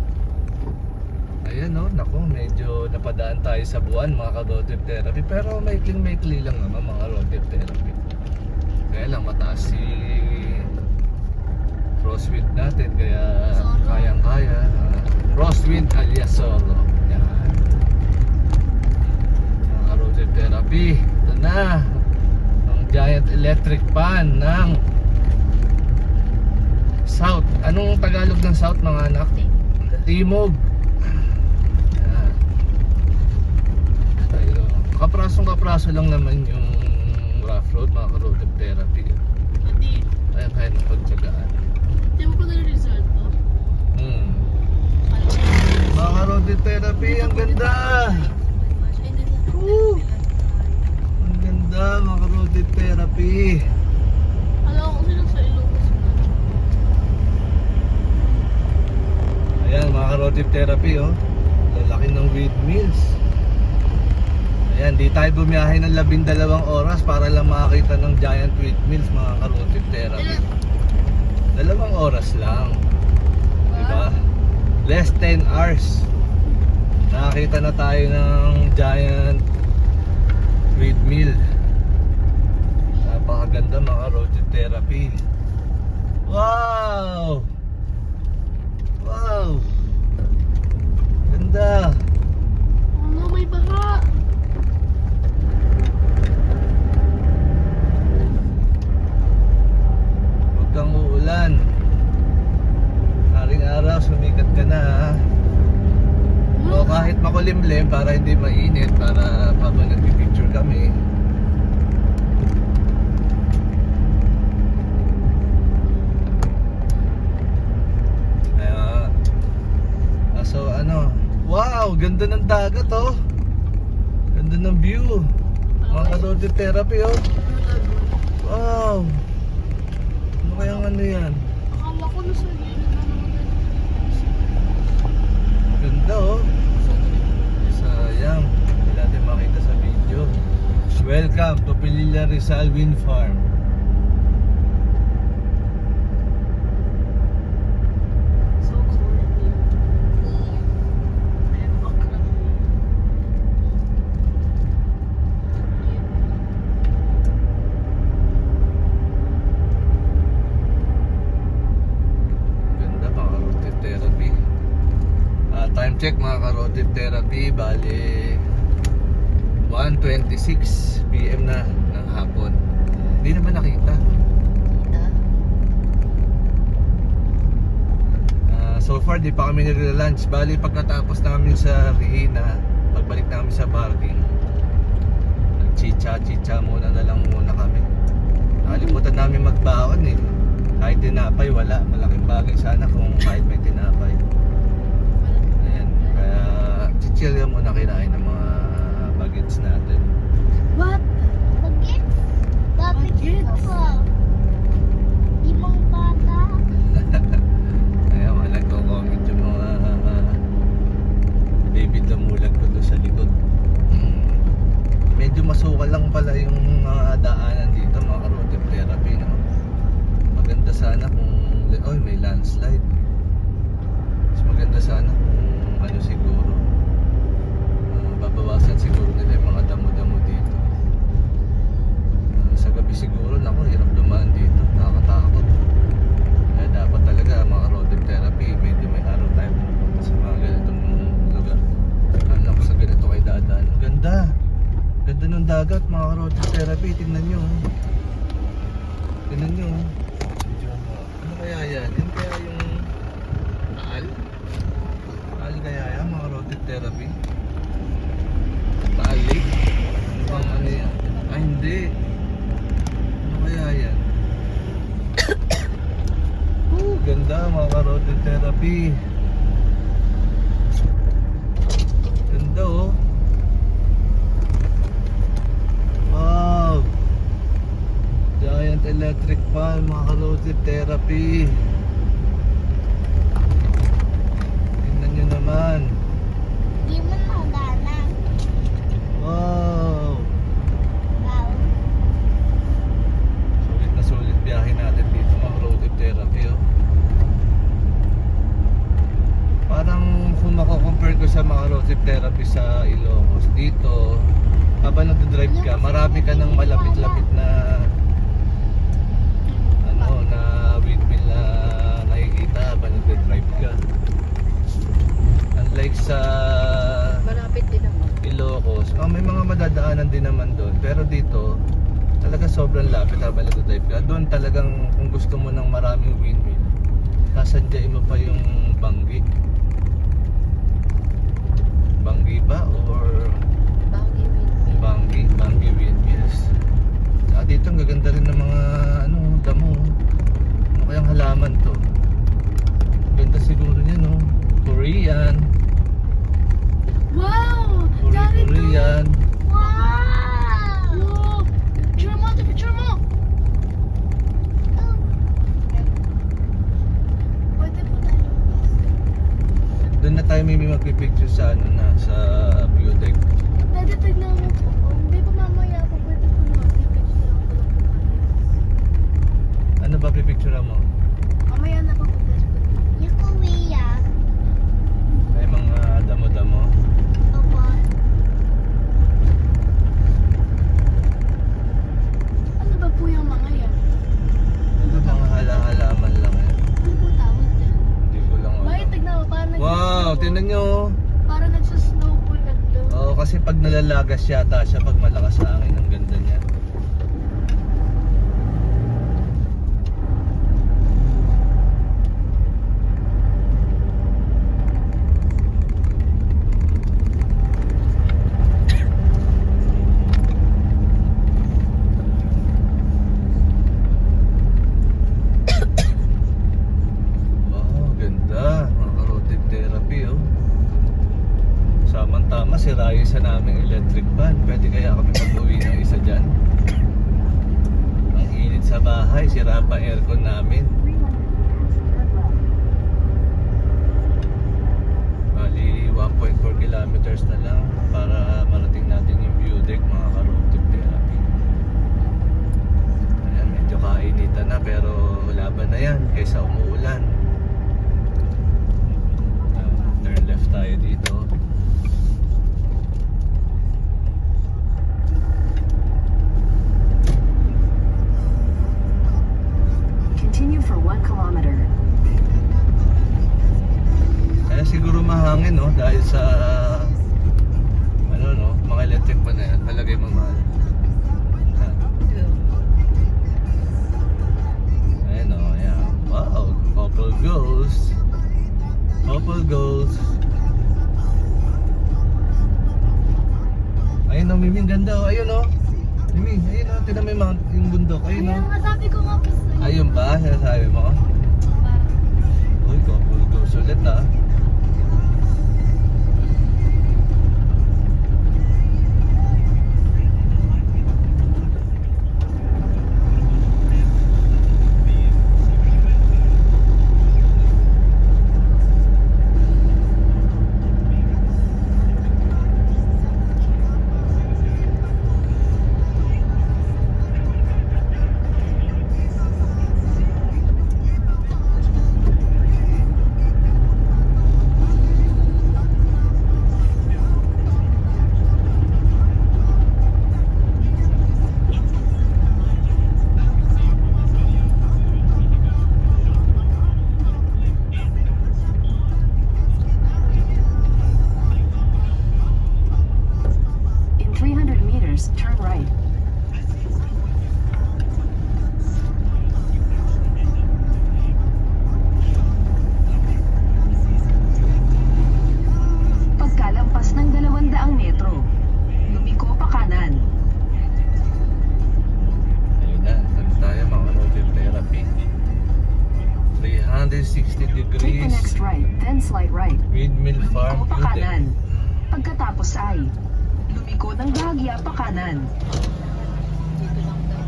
Ayan oh, nako, medyo napadaan tayo sa buwan mga ka-road trip therapy pero maikling-maikli lang naman mga road trip therapy. Kaya lang mataas si crosswind natin kaya kayang-kaya. Crosswind alias Solo. Yan. Mga road trip therapy, ito na ang giant electric fan ng South. Anong Tagalog ng South mga anak? Timog. Yan. Tayo. Kaprasong-kapraso lang naman yung rough road mga ka-road trip therapy. Hindi. Kaya kaya napagtsagaan. Hindi mo po na-result to. Mga ka-road trip therapy, ang ganda! Ang ganda mga ka-road trip therapy. Alam ko sila sa Ilocos. Ayan mga ka-road trip therapy oh. Lalaki ng windmills. Ayan, di tayo bumiyahe ng 12 oras para lang makakita ng giant windmills mga ka-road trip therapy. 2 oras lang. Diba? Less 10 hours. Nakakita na tayo ng giant windmill. Napakaganda mga road trip therapy. Wow! Wow! Ganda! Ano, may baha. Huwag kang uulan. Haring araw, sumikat ka na ha. O kahit makulimlim para hindi mainit, para habang nagpipicture kami. So ano, wow, ganda ng dagat oh. Ganda ng view. Mga ka-road trip therapy oh. Wow. Ano kayang ano yan? Akala ko nasa gilid na naman. Ganda oh. Sayang, hindi natin makita sa video. Welcome to Pililla Rizal Wind Farm. So cool. Ayan, bakla. Ganda mga road trip therapy. Time check mga ka-road trip therapy, bali 1:26 PM na ng hapon. Hindi naman nakita. So far di pa kami nire-lunch. Bali pagkatapos namin sa Regina, pagbalik namin sa parking, nagchicha-chicha muna na lang muna kami. Nakalimutan namin magbaon eh. Kahit tinapay, wala. Malaking bagay sana kung kahit may tinapay. Ayan. Kaya, chichil muna kinain ng mga bagets natin. What? Bagets? Bakit Bagets? ko? Limang bata. Kaya mga nagko-comment yung mga baby damulag ko doon sa likod. Medyo masukal lang pala yung daanan dito, mga road therapy, no? Maganda sana kung may landslide. Mas maganda sana kung ano siguro, babawasan siguro nila yung mga damo-damo dito. Sa gabi siguro, naku, hirap dumaan dito, nakakatakot. Kaya dapat talaga mga road therapy, medyo may araw tayo pumunta sa mga ganitong lugar. Alam ko sa ganito kay dadaan. Ang ganda! Ganda ng dagat, mga road therapy. Tingnan nyo. Tingnan nyo. Ano kaya yan? Yan kaya yung Taal? Taal kaya yan, mga road therapy? Taal Lake? Ano bang ano yan? Ah, hindi. Ano kaya yan? Ganda, mga road therapy. Ganda, oh. Wow! Giant electric fan, mga ka-road therapy. Tingnan nyo naman. Di mo magana. Wow! Wow. Sulit na sulit biyahe natin dito, mga road therapy, oh. Parang kung mako-compare ko sa mga road therapy sa Ilocos, dito habang nagdadrive ka, marami ka ng malapit-lapit na na windmill na nakikita habang nagdadrive ka. Unlike sa Malapit din naman. Ilocos, may mga madadaanan din naman doon, pero dito talaga sobrang lapit habang nagdadrive ka. Doon talagang kung gusto mo ng maraming windmill, sasadyain mo pa yung Banggi. Banggi ba or Banggi windmills. Saka dito ang gaganda rin ng mga damo. Ano kayang halaman to? Ganda siguro niya, no? Korean. Wow! Dami to! Korean. Wow! Wow! Picture mo! Picture mo! Pwede po tayo. Doon na tayo may magpipicture sa sa view deck. Pwede tignan mo po. Hindi pa mamaya po. Pwede po naman. Picture lang po lang po. Ano ba pipicture mo? Mamaya na po po. Yung Korea. May mga damo-damo. Opo. Ano ba po yung mga yan? Ano mga halaman lang eh. Ano po tawag dyan? Hindi ko lang Bakit tignan mo? Parang Wow! Tingnan nyo! Parang nagsusnow po yan doon. Oo, kasi pag nalalagas yata siya pag malakas sa hangin, ang ganda niya. Wow, ganda. Mga carotid therapy, oh. Samang-tama, sira yung isa naming electric fan. Pwede kaya kami mag-uwi ng isa dyan? Ang init sa bahay, sira pa aircon namin. Bali, 1.4 kilometers na lang para marating natin yung view deck, mga carotid therapy. Ayan, medyo kainitan na pero laban na yan kaysa umuulan. Turn left tayo dito. Continue for 1 kilometer. Kaya siguro mahangin, no, dahil sa mga electric pa na yan, palagay mo mahal. Ayan, o, ayan. Wow, couple goals. Couple goals. Ayun, o, Miming, ganda, o. Ayun, o. Mimi, ayun o, tinan mo yung, yung bundok. Ayun o. Kaya nga sabi ko nga po sa'yo. Ayun ba? Sinasabi mo? Uy, couple goes ulit ah. In 300 meters, turn right. Pagkalampas ng 200 metro, lumiko pa kanan. Ayun na, ano tayo mga road therapy. 360 Take the degrees. next right, then slide right. Windmill Farm Lumiko pa View Deck. kanan. Pagkatapos ay, lumiko ng bahagya pa kanan. Dito lang daw.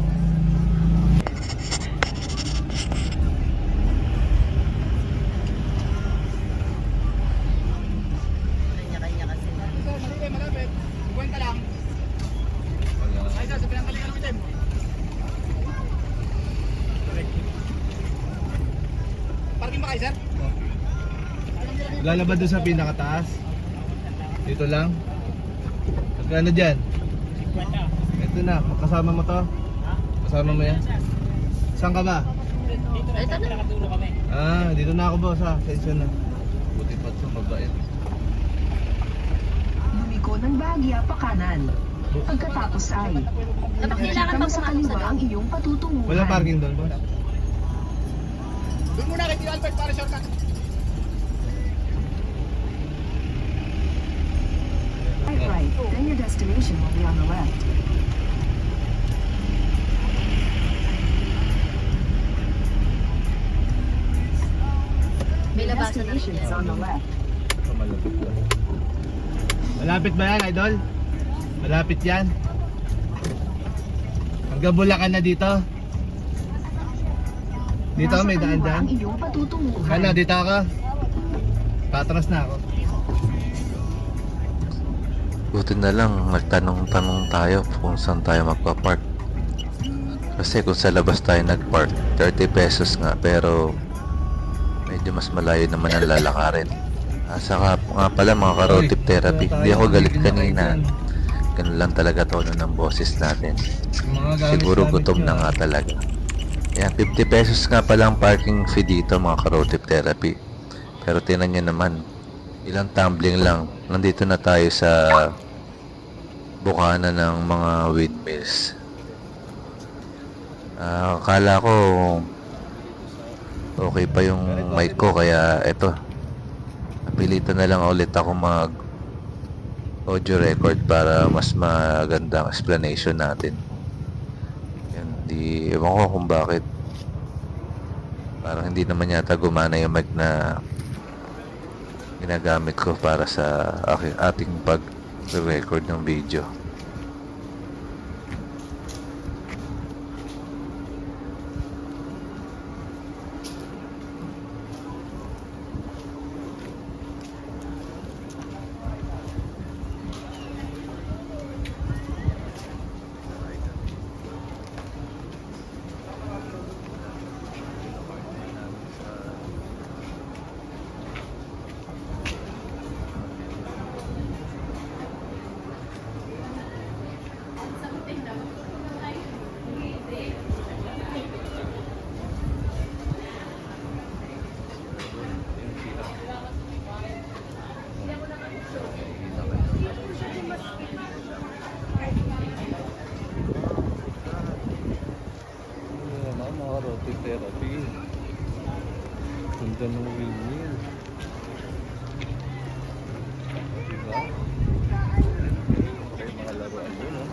Kanya-kanya kasi. Wala. Parking ba kayo, sir? Lalabad doon sa pinakataas. Dito lang. Magkano dyan? 50. Ito na, kasama mo to? Kasama mo yan? Saan ka ba? Ito na. Ah, dito na ako boss ha. Sensyon na. Buti pa sa mabait. Lumiko ng bahagya pa kanan. Pagkatapos ay, Dapat kailangan makikita mo sa magpumasok kaliwa sa ang iyong patutunguhan. Wala parking doon boss? Doon muna kay Tio Albert para shortcut. Right, then your destination will be on the left. May labasan na rin Destination is yan. on the left. Malapit lang. Malapit ba yan, idol? Malapit yan. Hanggang Bulacan na dito. Dito Nasa may daan kaliwa dyan. ang iyong patutunguhan. Ano, dito ako. Patras na ako. Buti na lang nagtanong-tanong tayo kung saan tayo magpa-park. Kasi kung sa labas tayo nag-park, 30 pesos nga, pero medyo mas malayo naman ang lalakarin. Saka nga pala mga ka-road trip therapy, hindi ako galit kanina. Ganun lang talaga tono ng boses natin. Siguro gutom na nga talaga. Yan, 50 pesos nga pala ang parking fee dito mga ka-road trip therapy. Pero tinan nyo naman, ilang tumbling lang. Nandito na tayo sa bukana ng mga windmills. Akala ko okay pa yung mic ko, kaya eto, napilitan na lang ulit ako mag audio record para mas maganda ang explanation natin. Yan, ewan ko kung bakit parang hindi naman yata gumana yung mic na ginagamit ko para sa ating pag-record ng video. Mga road trip therapy. Ganda ng windmill. Diba? Okay, mga laruan mo, no?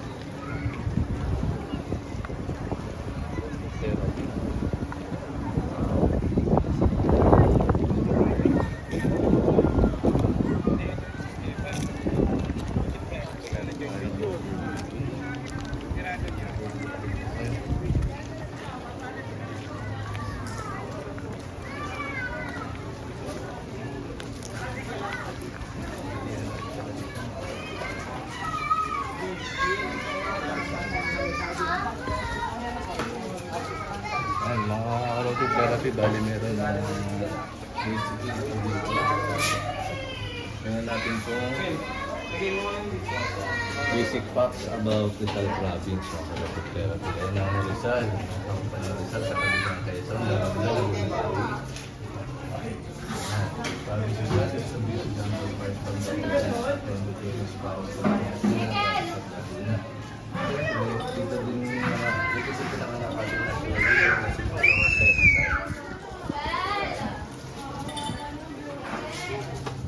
bali meron na tingnan natin kung basic facts about Rizal Province sa electric therapy. Ayan ang Rizal. Ang Rizal sa kabilang Quezon. Province Rizal is the biggest example part from the famous power dito din dito sa pinakanapatin na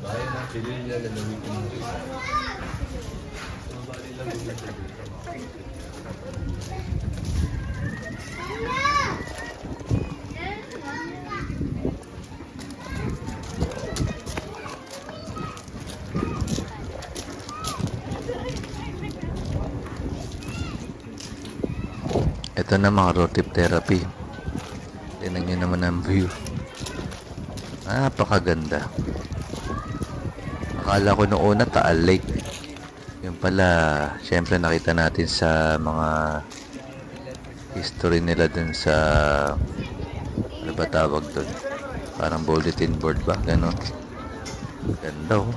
bayan ng Pililla, lalawigan ng Rizal. Mabali lang din sa dito. Ito na mga road trip therapy. Tingnan nyo naman ang view. Napakaganda. Akala ko noong una Taal Lake. Yung pala, syempre nakita natin sa mga history nila dun sa ano ba tawag dun? Parang bulletin board ba? Ganon. Ganda oh.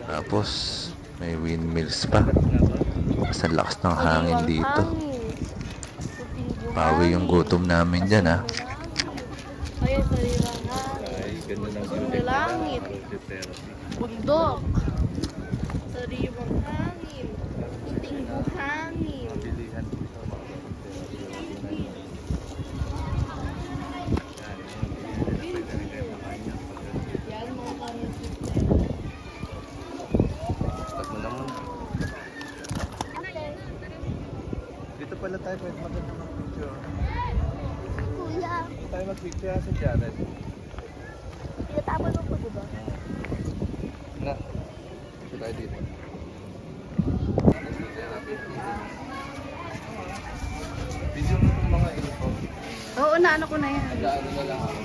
Tapos may windmills pa. Mas ang lakas ng hangin dito. Pawi yung gutom namin dyan ha. Ayun, sariwang hangin. Ay, ganda ng Ganda langit. road trip therapy. Bundok. Sariwang hangin. Tinggo hangin. Pilihan dito mga road trip therapy. Yan, mga kaya. Start mo naman. Dito pala tayo pwede maganda mag-picture. Kuya, Dito tayo mag-picture sa Jared. tinatapon mo po, diba? Na. Dito tayo dito. Video mo itong mga info. Oo, naano ko na yan. Nag-ano na lang ako.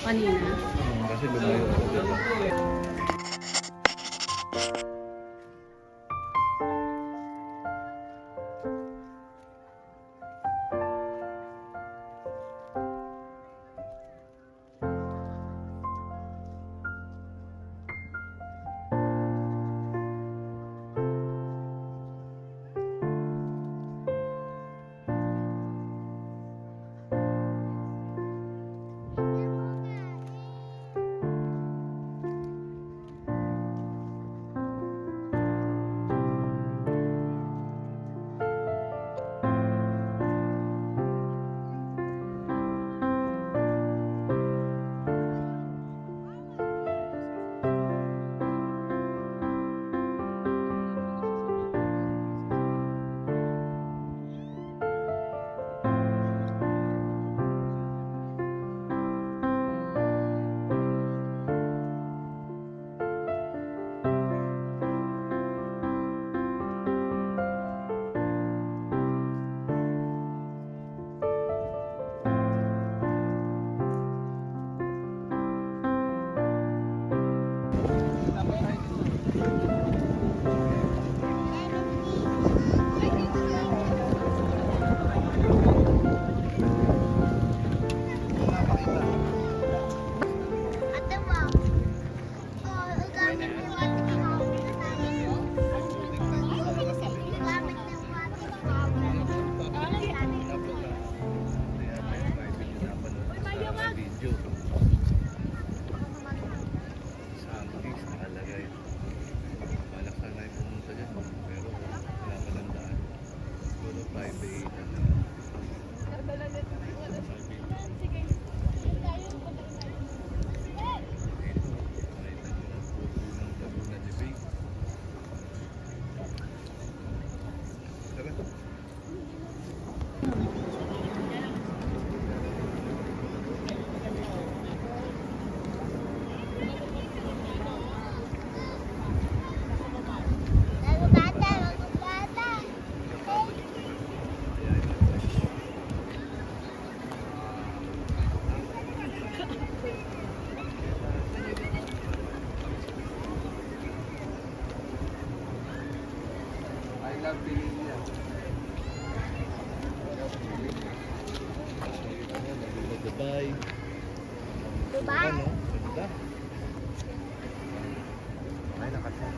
Kanina. Kasi lumayo ako dito. Ate mo. Oh, gamit mo yung ating kahawin na tayo. Gamit mo yung ating kahawin. Video. Something nakalagay. Pililla. Dubai. Dubai. Ano? Ganda. Ay, nakasal.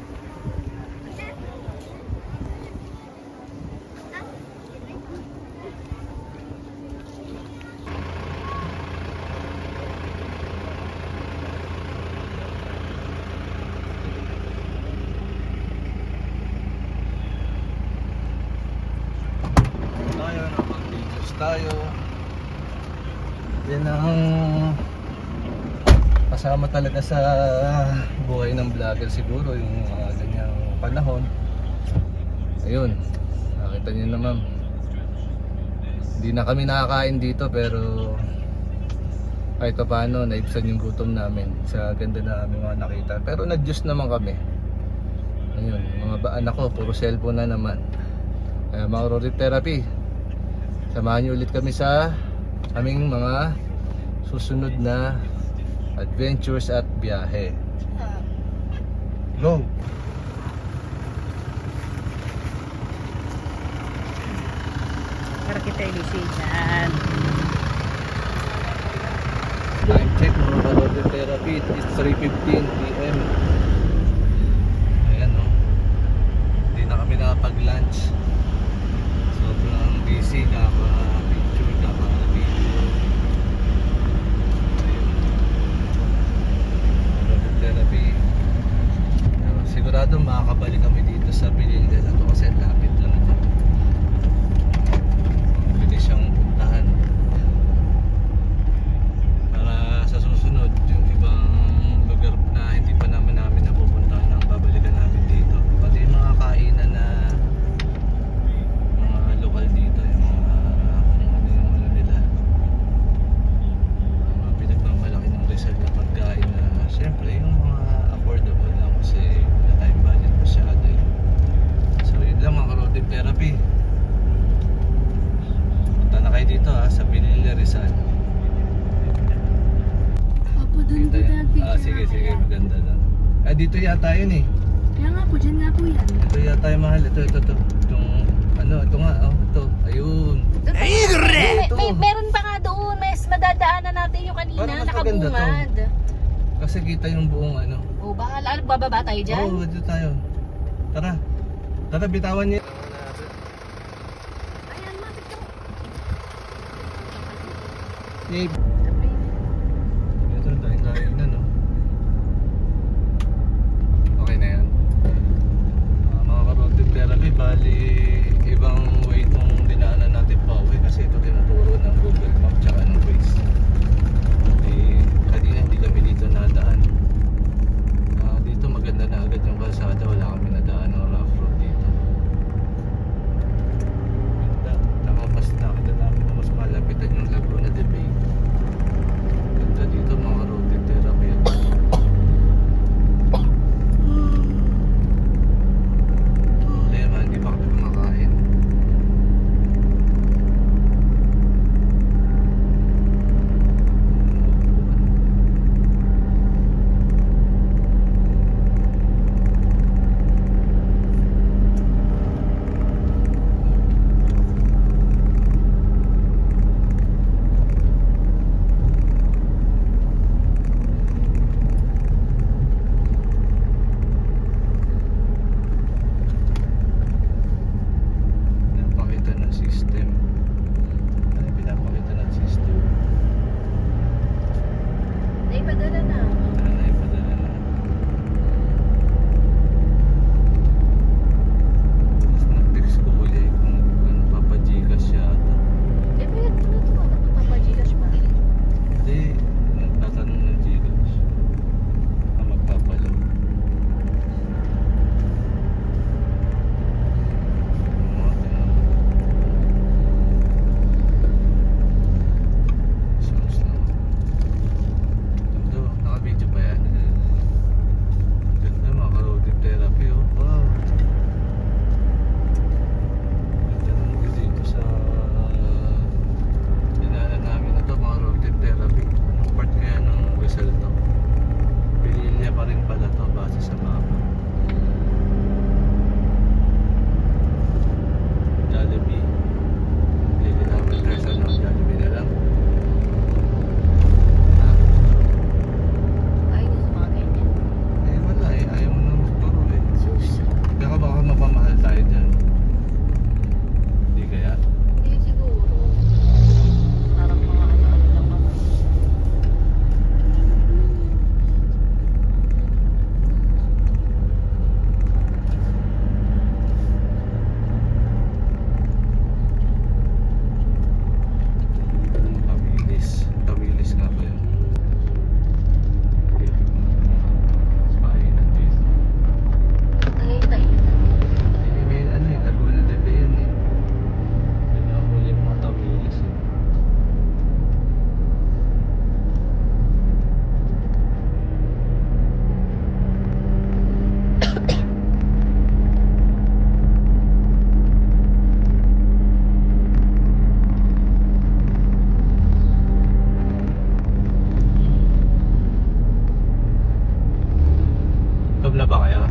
Tayo, nakapag-videos tayo. Yan ang kasama talaga sa buhay ng vlogger siguro, yung mga ganyang panahon. Ayun, nakita niyo naman, hindi na kami nakakain dito pero kahit pa paano naibsan yung gutom namin sa ganda na aming mga nakita. Pero nag-juice naman kami. Ayun, mga anak ko puro cellphone na naman. Kaya mga Rory Therapy, samahan niyo ulit kami sa aming mga susunod na adventures at biyahe. Go! Para kita ilisi dyan. Time check mga Rory Therapy, it's 3:15 PM. Ayan o, hindi na kami nakapag-lunch. Sobrang busy, kaka-picture, kaka-video. Rory Therapy. Sigurado makakabalik kami dito sa Pililla na to kasi lapit lang ito. Pwede siyang puntahan. Para sa susunod, yung ibang lugar na hindi pa naman namin napupuntahan ang babalikan namin dito. Pati yung mga kainan na mga lokal dito, yung mga yung ano nila, mga pinagmamalaki ng Rizal na pagkain na syempre yung mga affordable lang kasi wala tayong budget masyado eh. So yun lang mga Road Therapy. Punta na kayo dito sa Pililla, Rizal. Apo, doon Kita kita yan. picture. Sige, maganda na. Dito yata yun eh. Kaya nga po, dyan nga po yan. Ito yata yung mahal. Ito. Itong, ito nga, ito. Ayun. Ito. Meron pa nga doon, mas madadaanan natin yung kanina, Parang mas maganda to. nakabungad. Kasi kita yung buong ano. O, bahala, bababa tayo dyan? Oo, dito tayo. Tara, bitawan niyo. Ayan, mapit ka. Yay. Ito, dahil na, no? Okay na yan. Mga Road Therapy, bali ibang way itong dinaanan natin pa uwi kasi ito tinuturo ng Google Map tsaka ng Waze. Kanina hindi kami dito nadaan. Dito maganda na agad yung kalsada, wala kami nadaan ng rough road dito. Ganda, nakapas na agad namin na mas malapitan yung Laguna de Bay. na ba kayo?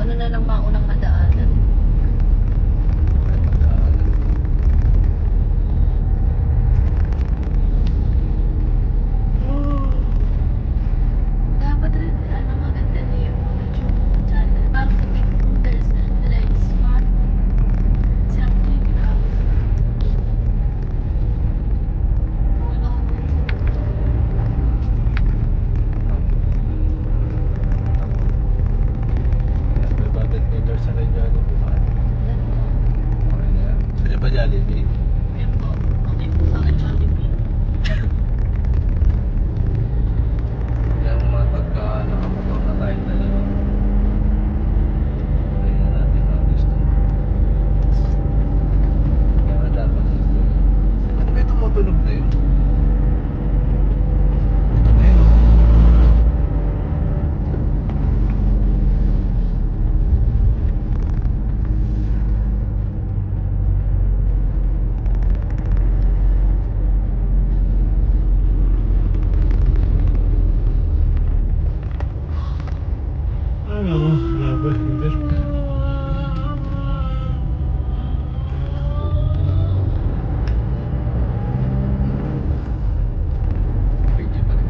Ano na lang maunang madaanan? Dapat rin, ano, maganda na yung YouTube channel. Para kung there's like smart something na ano, May budget meter sa kay Jollibee ba? ganda. Okay na yan. Sa'yo ba Jollibee? Yan po. Okay po sa akin, Jollibee. Yung mga nakapagawa na tayong dalawa. Kaya natin ang gusto. Kaya dapat gusto. Ano ba yung tumutunog na yun? Ito na yun. Ano? Grabe. Video pa rin.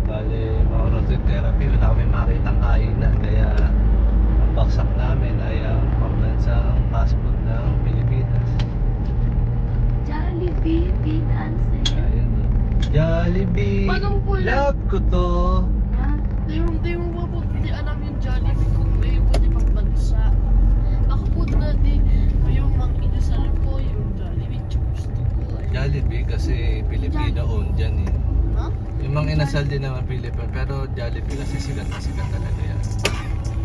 Bale, mga road trip therapy, wala kami makitang kainan. Kaya ang baksak namin ay ang pambansang fast food ng Pilipinas. Jollibee, Pinansin. Ayun o. Jollibee, Paano po yun? love ko to. Di mo ba po hindi alam yung Jollibee kung may po di pang bansa? Ako po dati, yung mga inasal ko, yung Jollibee, gusto ko. Jollibee kasi Pilipino owned dyan eh. Ha? Yung mga inasal din naman Pilipino, pero Jollibee kasi sikat na sikat talaga yan.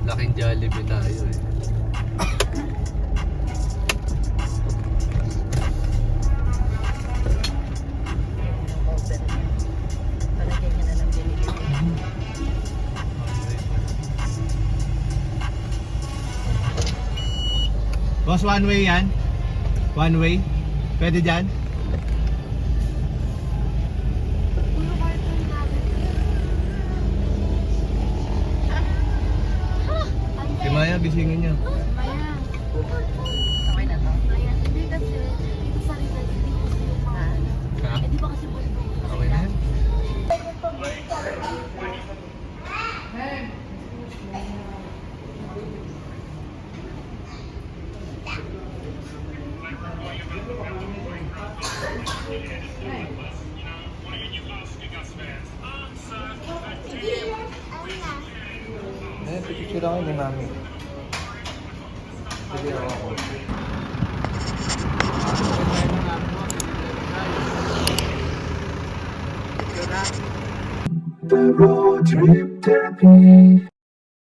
Laking Jollibee tayo eh. Palagyan niya na ng binili. Boss, one way yan? One way? Pwede dyan? Puno kayo ng namin. Si Maya, gisingin niyo. Maya. Okay na to. Maya, hindi kasi, dito sa Rizal, hindi kasi yung mga, Ha? di ba kasi po Okay na yan? Ano na? Picture ako ni Mami. Pwede ako. The road trip therapy.